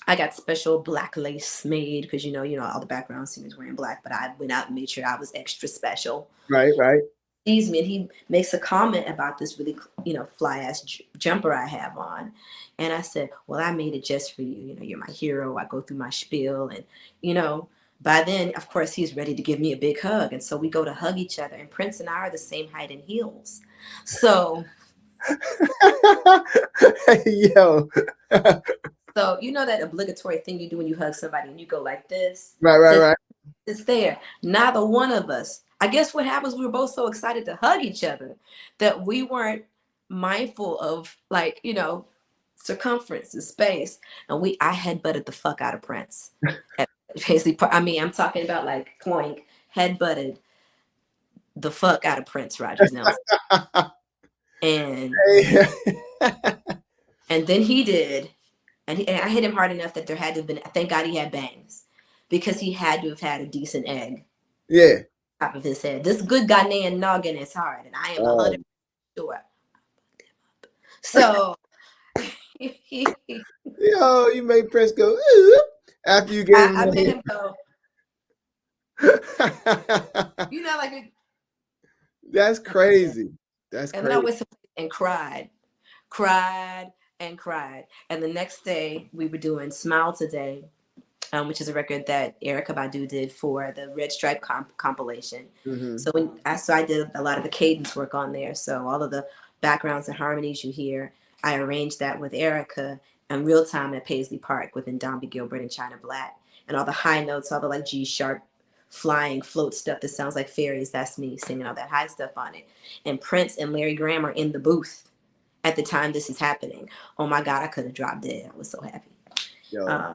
I got special black lace made because you know all the background singers wearing black. But I went out and made sure I was extra special. Right. Right. Sees me and he makes a comment about this really, you know, fly ass jumper I have on. And I said, well, I made it just for you. You know, you're my hero. I go through my spiel. And, you know, by then, of course, he's ready to give me a big hug. And so we go to hug each other. And Prince and I are the same height in heels. So, Yo. so you know that obligatory thing you do when you hug somebody and you go like this? Right. Right. So Right. it's there. Neither one of us. I guess what happens, we were both so excited to hug each other that we weren't mindful of, like, you know, circumference and space. And I headbutted the fuck out of Prince. I mean, I'm talking about like cloink, headbutted the fuck out of Prince Rogers Nelson. And and then he did. And I hit him hard enough that there had to have been, thank God he had bangs, because he had to have had a decent egg. Yeah. Top of his head. This good Ghanaian noggin is hard, and I am 100% sure. So, Yo, you made Prince go ooh, after you gave him. I made him go. You know, like. That's crazy. That's and crazy. then I went and cried, and cried. And the next day we were doing "Smile Today," which is a record that Erykah Badu did for the Red Stripe compilation. Mm-hmm. So I did a lot of the cadence work on there. So all of the backgrounds and harmonies you hear, I arranged that with Erykah in real time at Paisley Park with Domby Gilbert and China Black. And all the high notes, all the like G sharp flying float stuff that sounds like fairies, that's me singing all that high stuff on it. And Prince and Larry Graham are in the booth at the time this is happening. Oh my God, I could have dropped dead. I was so happy. Yo.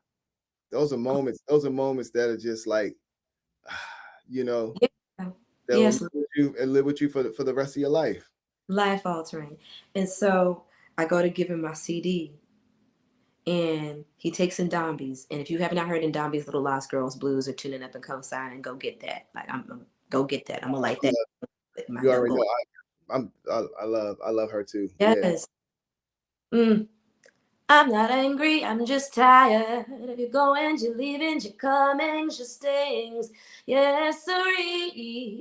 Those are moments that are just like, you know, Yeah. that will Yes, live with you and live with you for the rest of your life. life altering. And so I go to give him my CD, and he takes Ndombi's. And if you have not heard Ndombi's Little Lost Girls Blues, or tuning up and co-sign and go get that. Like I'm go get that. I'm gonna like that. My You already logo. know I love her too. Yeah. Yes. Mm. I'm not angry, I'm just tired of you going, you leaving, you coming, you stings. Yes, sirree.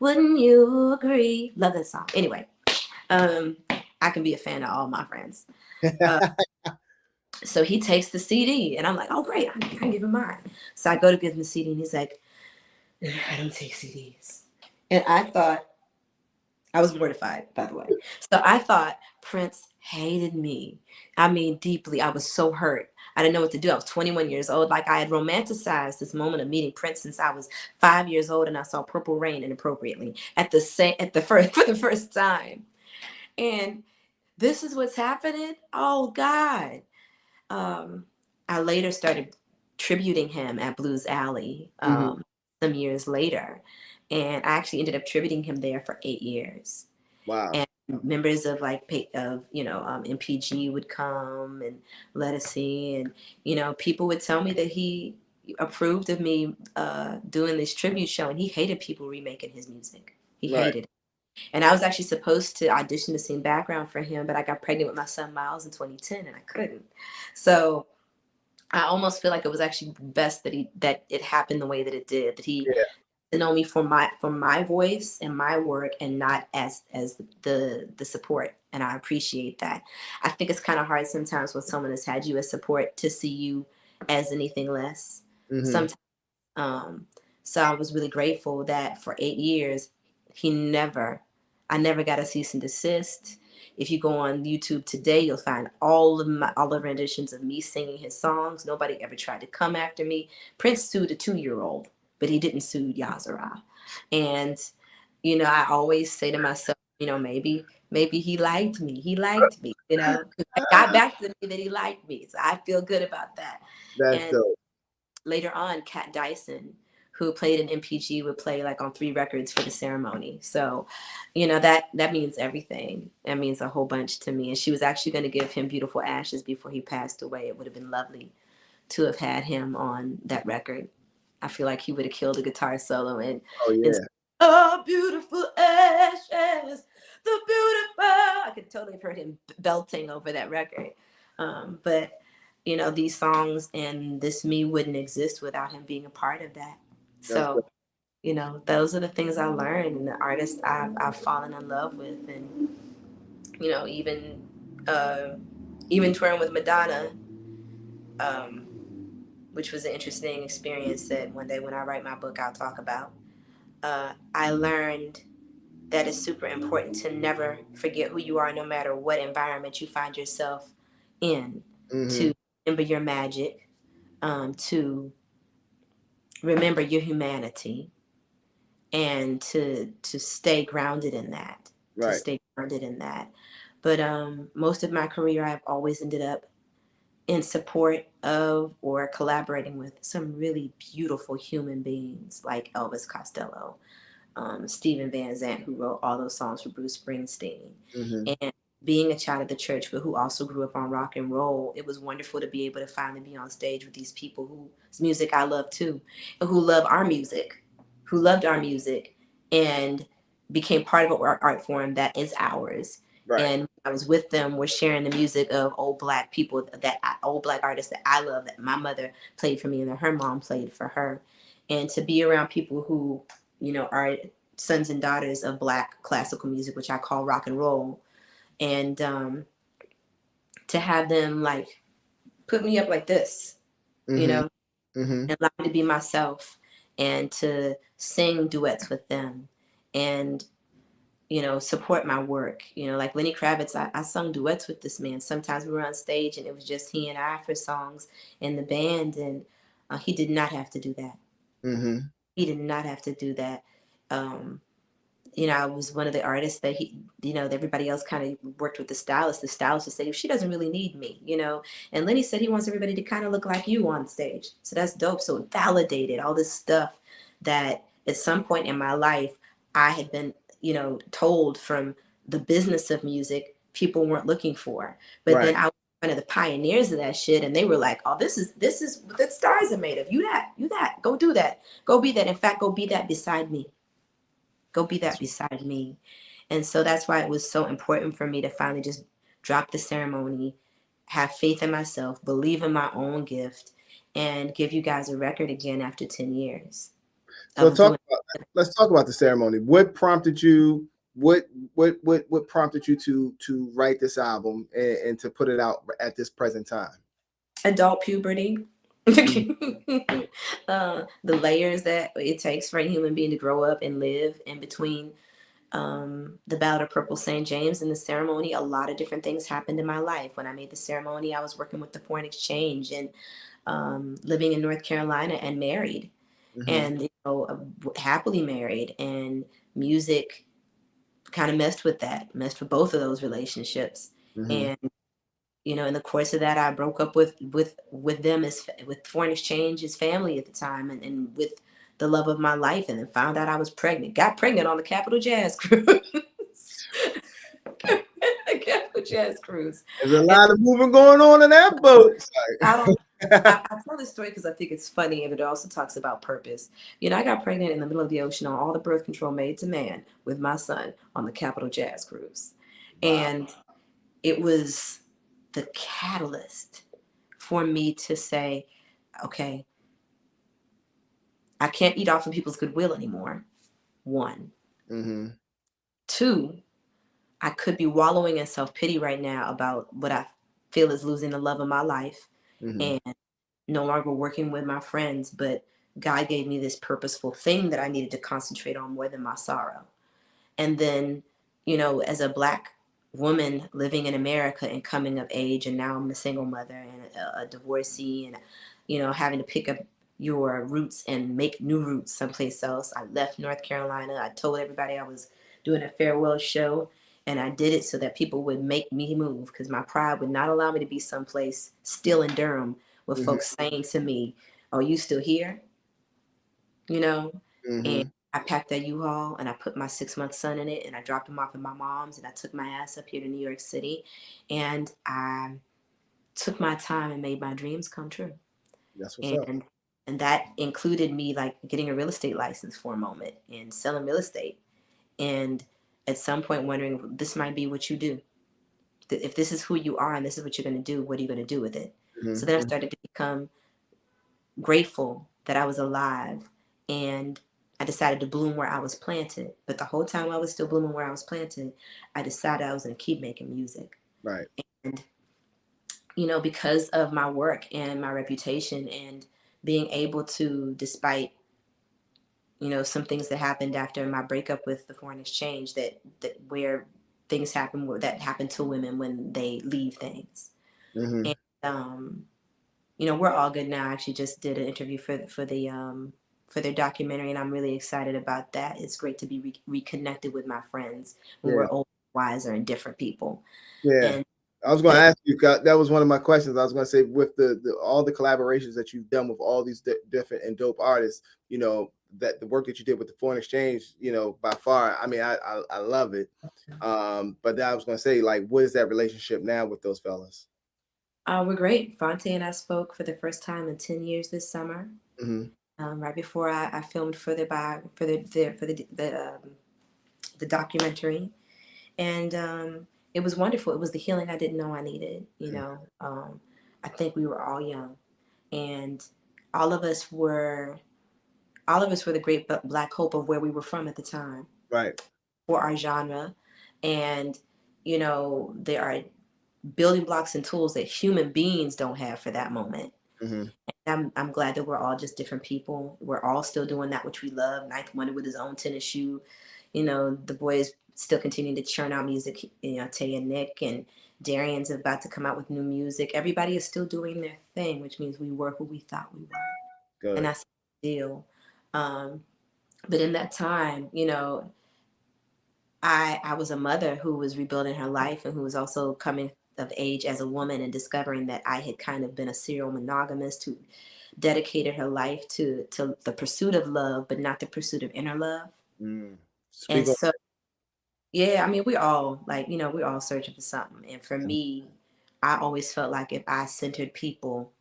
Wouldn't you agree? Love that song. Anyway, I can be a fan of all my friends. Uh, so he takes the CD, and I'm like, oh great, I can give him mine. So I go to give him the CD, and he's like, I don't take CDs. And I thought, I was mortified, by the way. So I thought Prince hated me. I mean, deeply. I was so hurt. I didn't know what to do. I was 21 years old. Like, I had romanticized this moment of meeting Prince since I was 5 years old, and I saw Purple Rain inappropriately for the first time. And this is what's happening. Oh God. Um, I later started tributing him at Blues Alley Hmm. some years later, and I actually ended up tributing him there for 8 years. Wow. And members of MPG would come and let us see, and people would tell me that he approved of me doing this tribute show, and he hated people remaking his music. He Right. hated it. And I was actually supposed to audition to sing background for him, but I got pregnant with my son Miles in 2010, and I couldn't. So I almost feel like it was actually best that it happened the way that it did. That he Yeah. to know me for my voice and my work, and not as the support. And I appreciate that. I think it's kind of hard sometimes when someone has had you as support to see you as anything less. Hmm. Sometimes, so I was really grateful that for 8 years, I never got a cease and desist. If you go on YouTube today, you'll find all the renditions of me singing his songs. Nobody ever tried to come after me. Prince sued a 2-year-old, but he didn't sue YahZarah. And I always say to myself, maybe he liked me. He liked me. It got back to me that he liked me. So I feel good about that. That's And dope. later on, Kat Dyson, who played in MPG, would play like on 3 records for the ceremony. So, that means everything. That means a whole bunch to me. And she was actually going to give him Beautiful Ashes before he passed away. It would have been lovely to have had him on that record. I feel like he would have killed a guitar solo Oh and yeah. oh, beautiful ashes, the beautiful. I could totally have heard him belting over that record. But these songs and this me wouldn't exist without him being a part of that. That's So, those are the things I learned, and the artists I've fallen in love with. And, even touring with Madonna, um, which was an interesting experience that one day when I write my book, I'll talk about. I learned that it's super important to never forget who you are, no matter what environment you find yourself in, hmm to remember your magic, to remember your humanity, and to stay grounded in that, Right. But most of my career, I've always ended up in support of or collaborating with some really beautiful human beings like Elvis Costello, Stephen Van Zandt, who wrote all those songs for Bruce Springsteen. Hmm. And being a child of the church, but who also grew up on rock and roll, it was wonderful to be able to finally be on stage with these people whose music I love too, and who love our music, who loved our music, and became part of an art form that is ours. Right. And I was with them, we're sharing the music of old Black people, old Black artists that I love, that my mother played for me and that her mom played for her. And to be around people who, are sons and daughters of Black classical music, which I call rock and roll, and to have them like put me up like this, Hmm. Hmm. and allow me to be myself, and to sing duets with them, and support my work. Like Lenny Kravitz, I sung duets with this man. Sometimes we were on stage and it was just he and I for songs in the band, and he did not have to do that. Hmm. He did not have to do that. Um, you know, I was one of the artists that he, you know, everybody else kind of worked with the stylist. The stylist would say, she doesn't really need me, you know. And Lenny said he wants everybody to kind of look like you on stage. So that's dope. So it validated all this stuff that at some point in my life, I had been, you know, told from the business of music, people weren't looking for. But Right. then I was one of the pioneers of that shit. And they were like, oh, this is what the stars are made of. You that, go do that. Go be that. In fact, go be that beside me. Go be that beside me. And so that's why it was so important for me to finally just drop the ceremony, have faith in myself, believe in my own gift, and give you guys a record again after 10 years. So let's talk about the ceremony. What prompted you? What prompted you to write this album and to put it out at this present time? Adult puberty. The layers that it takes for a human being to grow up and live in between the Ballad of Purple St. James and the ceremony. A lot of different things happened in my life. When I made the ceremony, I was working with the foreign exchange and living in North Carolina and married, and you know, happily married. And music kind of messed with both of those relationships. And you know, in the course of that, I broke up with them as with foreign exchange, his family at the time, and with the love of my life, and then found out I was pregnant. Got pregnant on the Capitol Jazz Cruise. The Capitol Jazz Cruise. There's a lot of moving going on in that boat. I tell this story because I think it's funny, and it also talks about purpose. You know, I got pregnant in the middle of the ocean on all the birth control made to man with my son on the Capitol Jazz Cruise. Wow. And it was the catalyst for me to say, okay, I can't eat off of people's goodwill anymore. One. Two, I could be wallowing in self-pity right now about what I feel is losing the love of my life and no longer working with my friends, but God gave me this purposeful thing that I needed to concentrate on more than my sorrow. And then, you know, as a Black woman living in America and coming of age, and now I'm a single mother and a divorcee, and, you know, having to pick up your roots and make new roots someplace else. I left North Carolina. I told everybody I was doing a farewell show, and I did it so that people would make me move, because my pride would not allow me to be someplace still in Durham with folks saying to me, "Are you still here?" You know? And I packed that U-Haul and I put my 6-month son in it and I dropped him off at my mom's and I took my ass up here to New York City and I took my time and made my dreams come true. That's what's up. And that included me like getting a real estate license for a moment and selling real estate. And at some point wondering, this might be what you do. If this is who you are and this is what you're going to do, what are you going to do with it? So then I started to become grateful that I was alive, and I decided to bloom where I was planted. But the whole time I was still blooming where I was planted, I decided I was going to keep making music. Right. And, you know, because of my work and my reputation and being able to, despite, you know, some things that happened after my breakup with the foreign exchange, that where things happen that happen to women when they leave things. And, you know, we're all good now. I actually just did an interview for their documentary, and I'm really excited about that. It's great to be reconnected with my friends when we're older, wiser, and different people. Yeah. And I was going to ask you, that was one of my questions. I was going to say, with the all the collaborations that you've done with all these different and dope artists, you know, that the work that you did with the foreign exchange, you know, by far, I mean, I love it. But I was going to say, like, what is that relationship now with those fellas? We're great. Fonte and I spoke for the first time in 10 years this summer. Right before I filmed for the documentary, and it was wonderful. It was the healing I didn't know I needed. You know, I think we were all young, and all of us were the great Black hope of where we were from at the time. Right. For our genre, and you know, there are building blocks and tools that human beings don't have for that moment. And I'm glad that we're all just different people. We're all still doing that which we love. Ninth Wonder with his own tennis shoe. You know, the boys still continuing to churn out music. You know, Tay and Nick and Darian's about to come out with new music. Everybody is still doing their thing, which means we were who we thought we were. Good. And that's the deal. But in that time, you know, I was a mother who was rebuilding her life and who was also coming of age as a woman and discovering that I had kind of been a serial monogamist who dedicated her life to the pursuit of love, but not the pursuit of inner love. And Speak on. so, yeah, I mean, we all like, we're all searching for something. And for me, I always felt like if I centered people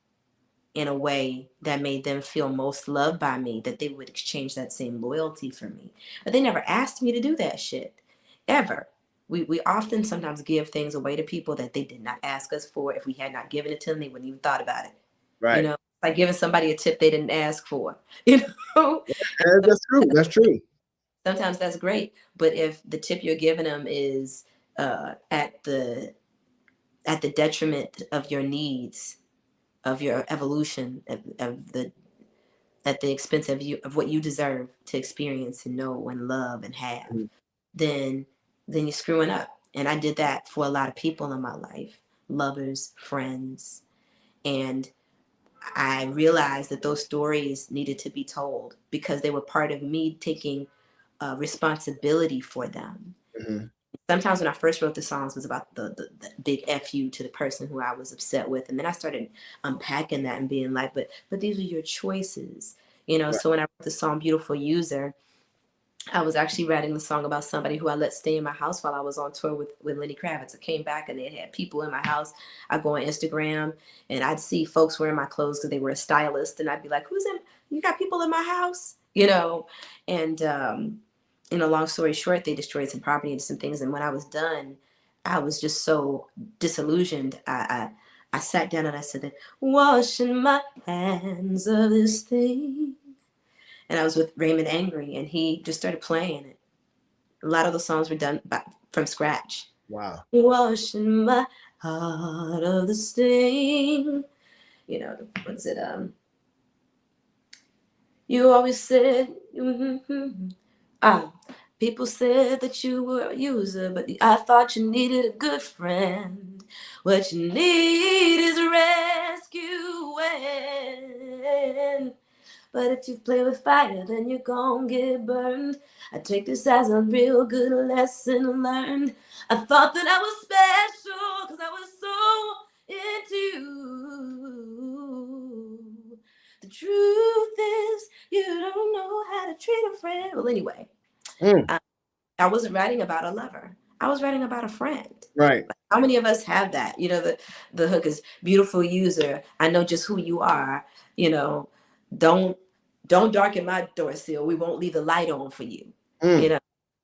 in a way that made them feel most loved by me, that they would exchange that same loyalty for me. But they never asked me to do that shit, ever. We often sometimes give things away to people that they did not ask us for. If we had not given it to them, they wouldn't even thought about it. Right. Like giving somebody a tip they didn't ask for. You know, That's true. That's true. sometimes that's great. But if the tip you're giving them is at the detriment of your needs, of your evolution, of the at the expense of what you deserve to experience and know and love and have, Mhm. then you're screwing up. And I did that for a lot of people in my life, lovers, friends, and I realized that those stories needed to be told because they were part of me taking responsibility for them. Mhm. Sometimes when I first wrote the songs, it was about the big fu to the person who I was upset with, and then I started unpacking that and being like, but these are your choices, Right. So when I wrote the song "Beautiful User," I was actually writing the song about somebody who I let stay in my house while I was on tour with Lenny Kravitz. I came back and they had people in my house. I go on Instagram and I'd see folks wearing my clothes because they were a stylist, and I'd be like, "Who's in? You got people in my house?" And long story short, they destroyed some property and some things. And when I was done, I was just so disillusioned. I sat down and I said, "Washing my hands of this thing." And I was with Raymond Angry, and he just started playing it. A lot of the songs were done from scratch. Wow. Washing my heart of the stain. What's it? You always said, ah, people said that you were a user, but I thought you needed a good friend. What you need is a rescue. But if you play with fire, then you're gonna get burned. I take this as a real good lesson learned. I thought that I was special because I was so into you. The truth is, you don't know how to treat a friend. Well, anyway, Mm. I wasn't writing about a lover. I was writing about a friend. Right. How many of us have that? The hook is beautiful user. I know just who you are. You know, don't don't darken my door sill. We won't leave the light on for you. You Mm. know,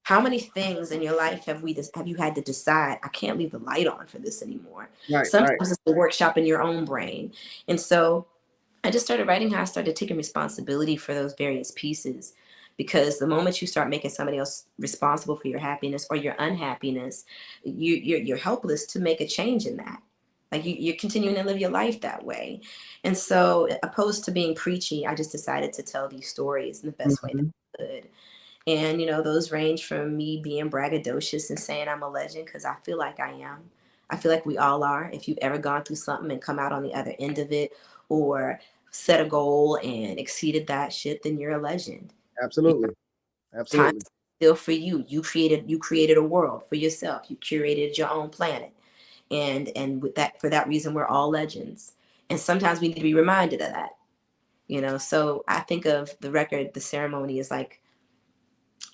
how many things in your life have you had to decide? I can't leave the light on for this anymore. Right. Right. Sometimes it's the workshop in your own brain, and so I just started writing how I started taking responsibility for those various pieces. Because the moment you start making somebody else responsible for your happiness or your unhappiness, you're helpless to make a change in that. Like you're continuing to live your life that way. And so, opposed to being preachy, I just decided to tell these stories in the best way that Mhm. I could. And, those range from me being braggadocious and saying I'm a legend because I feel like I am. I feel like we all are. If you've ever gone through something and come out on the other end of it, or set a goal and exceeded that shit, then you're a legend. Absolutely. Time Absolutely. still for you. You created a world for yourself. You curated your own planet. And with that, for that reason, we're all legends. And sometimes we need to be reminded of that. So I think of the record, The Ceremony, is like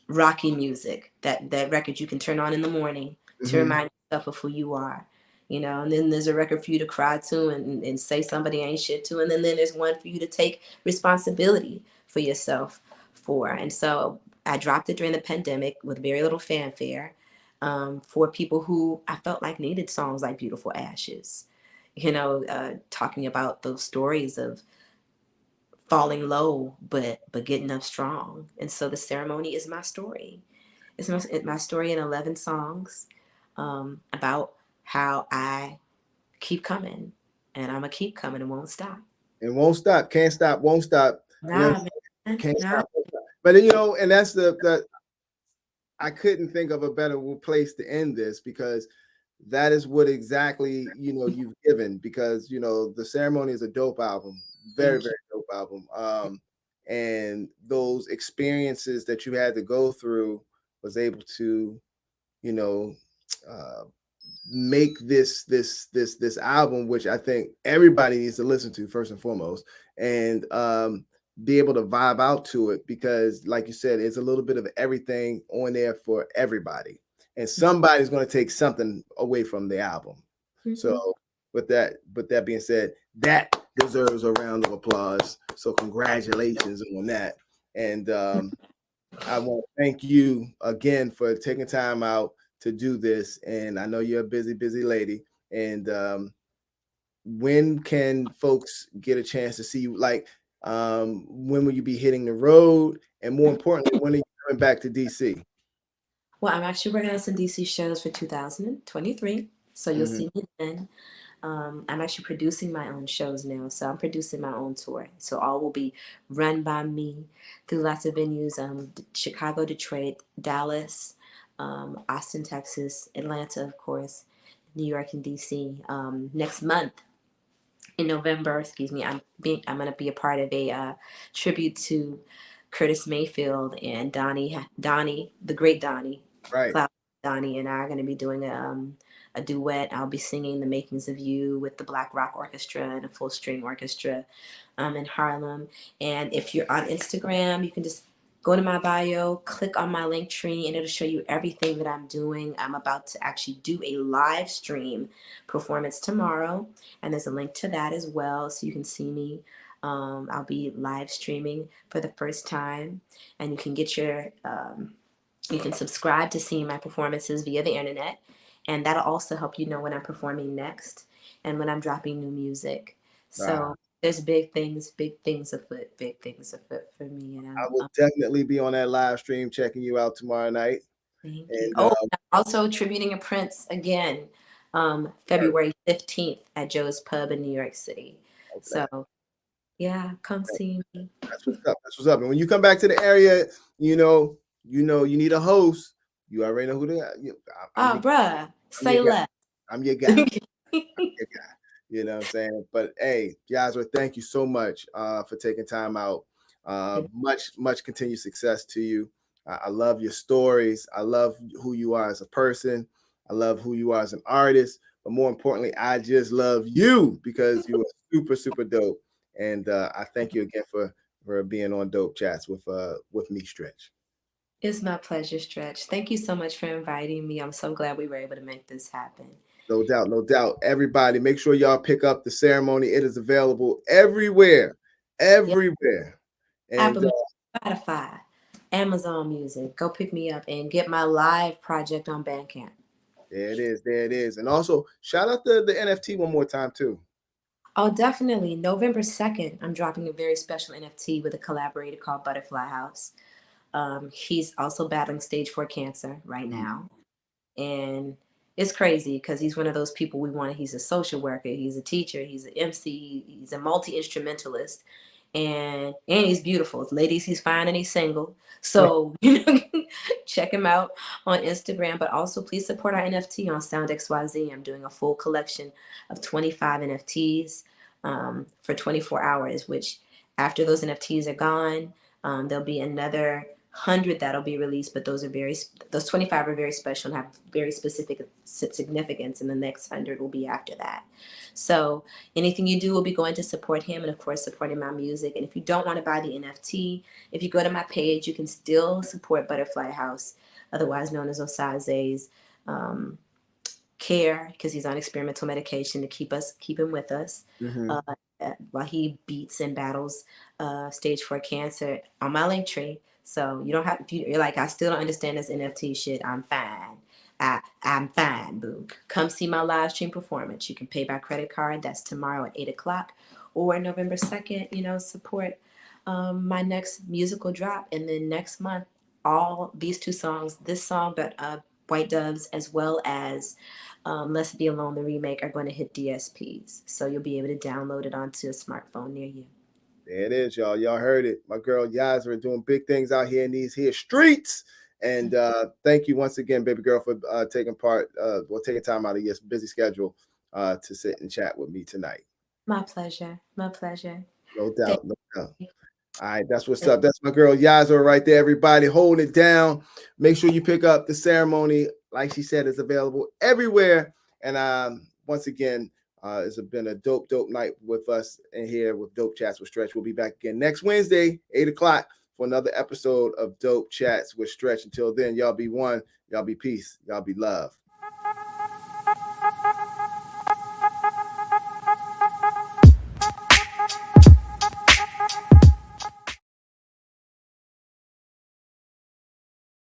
rocky music, that record you can turn on in the morning to Hmm. remind yourself of who you are. And then there's a record for you to cry to and say somebody ain't shit to, and then there's one for you to take responsibility for yourself for. And so I dropped it during the pandemic with very little fanfare, for people who I felt like needed songs like Beautiful Ashes, talking about those stories of falling low but getting up strong. And so The Ceremony is my story. It's my story in 11 songs, about how I keep coming, and I'm gonna keep coming and won't stop. And won't stop. Can't stop. Won't stop. You know, Nah, man, can't nah. stop. Won't stop. But and that's the I couldn't think of a better place to end this, because that is what exactly you've given, because The Ceremony is a dope album, very Thank you. very dope album. And those experiences that you had to go through was able to you know, uh, make this album, which I think everybody needs to listen to first and foremost, and be able to vibe out to it, because like you said, it's a little bit of everything on there for everybody, and somebody's going to take something away from the album. Mm-hmm. So with that being said, that deserves a round of applause. So congratulations on that. And I want to thank you again for taking time out to do this. And I know you're a busy lady. And when can folks get a chance to see you? Like, when will you be hitting the road? And more importantly, when are you coming back to DC? Well, I'm actually working on some DC shows for 2023. So you'll see me then. I'm actually producing my own shows now. So I'm producing my own tour. So all will be run by me through lots of venues, Chicago, Detroit, Dallas, Austin, Texas, Atlanta, of course, New York, and DC. Next month, in November, I'm going to be a part of a tribute to Curtis Mayfield and Donnie, the great Donnie. Right. Cloud Donnie and I are going to be doing a duet. I'll be singing The Makings of You with the Black Rock Orchestra and a full string orchestra in Harlem. And if you're on Instagram, you can just go to my bio, click on my link tree, and it'll show you everything that I'm doing. I'm about to actually do a live stream performance tomorrow, and there's a link to that as well, so you can see me. I'll be live streaming for the first time, and you can get you can subscribe to see my performances via the internet, and that'll also help you know when I'm performing next and when I'm dropping new music. So there's big things afoot for me. And I will definitely be on that live stream checking you out tomorrow night. Thank you. I'm also tributing a Prince again, February 15th at Joe's Pub in New York City. Okay. So yeah, come see me. That's what's up. That's what's up. And when you come back to the area, you need a host. You already know who they are. Bruh, say less. I'm your guy. I'm your guy. You know what I'm saying? But hey, YahZarah, thank you so much for taking time out. Much continued success to you. I love your stories. I love who you are as a person. I love who you are as an artist. But more importantly, I just love you because you are super dope. And I thank you again for being on Dope Chats with me, Stretch. It's my pleasure, Stretch. Thank you so much for inviting me. I'm so glad we were able to make this happen. No doubt. Everybody, make sure y'all pick up the ceremony. It is available everywhere. Yep. And Apple, Spotify, Amazon Music. Go pick me up and get my live project on Bandcamp. There it is. And also, shout out the NFT one more time, too. Oh, definitely. November 2nd, I'm dropping a very special NFT with a collaborator called Butterfly House. He's also battling stage 4 cancer right now. And it's crazy because he's one of those people we wanted. He's a social worker. He's a teacher. He's an MC. He's a multi-instrumentalist. And he's beautiful. Ladies, he's fine and he's single. So, check him out on Instagram. But also, please support our NFT on SoundXYZ. I'm doing a full collection of 25 NFTs for 24 hours, which after those NFTs are gone, there'll be another 100 that'll be released, but those 25 are very special and have very specific significance, and the next 100 will be after that. So anything you do will be going to support him and of course supporting my music. And if you don't want to buy the NFT, if you go to my page, you can still support Butterfly House, otherwise known as Osaze's care, because he's on experimental medication to keep him with us while he beats and battles stage 4 cancer on my link tree. So you don't have, if you're like, I still don't understand this NFT shit, I'm fine. I'm fine, boo. Come see my live stream performance. You can pay by credit card. That's tomorrow at 8:00 or November 2nd, support my next musical drop. And then next month, all these 2 songs, this song, but White Doves, as well as Let's Be Alone, the remake, are going to hit DSPs. So you'll be able to download it onto a smartphone near you. There it is, y'all. Y'all heard it. My girl YahZarah doing big things out here in these here streets. And thank you once again, baby girl, for taking time out of your busy schedule to sit and chat with me tonight. My pleasure. No doubt. All right, that's what's up. That's my girl YahZarah right there, everybody. Holding it down. Make sure you pick up the ceremony like she said, is available everywhere. And once again, it's been a dope night with us in here with Dope Chats with Stretch. We'll be back again next Wednesday, 8 o'clock, for another episode of Dope Chats with Stretch. Until then, y'all be one, y'all be peace, y'all be love.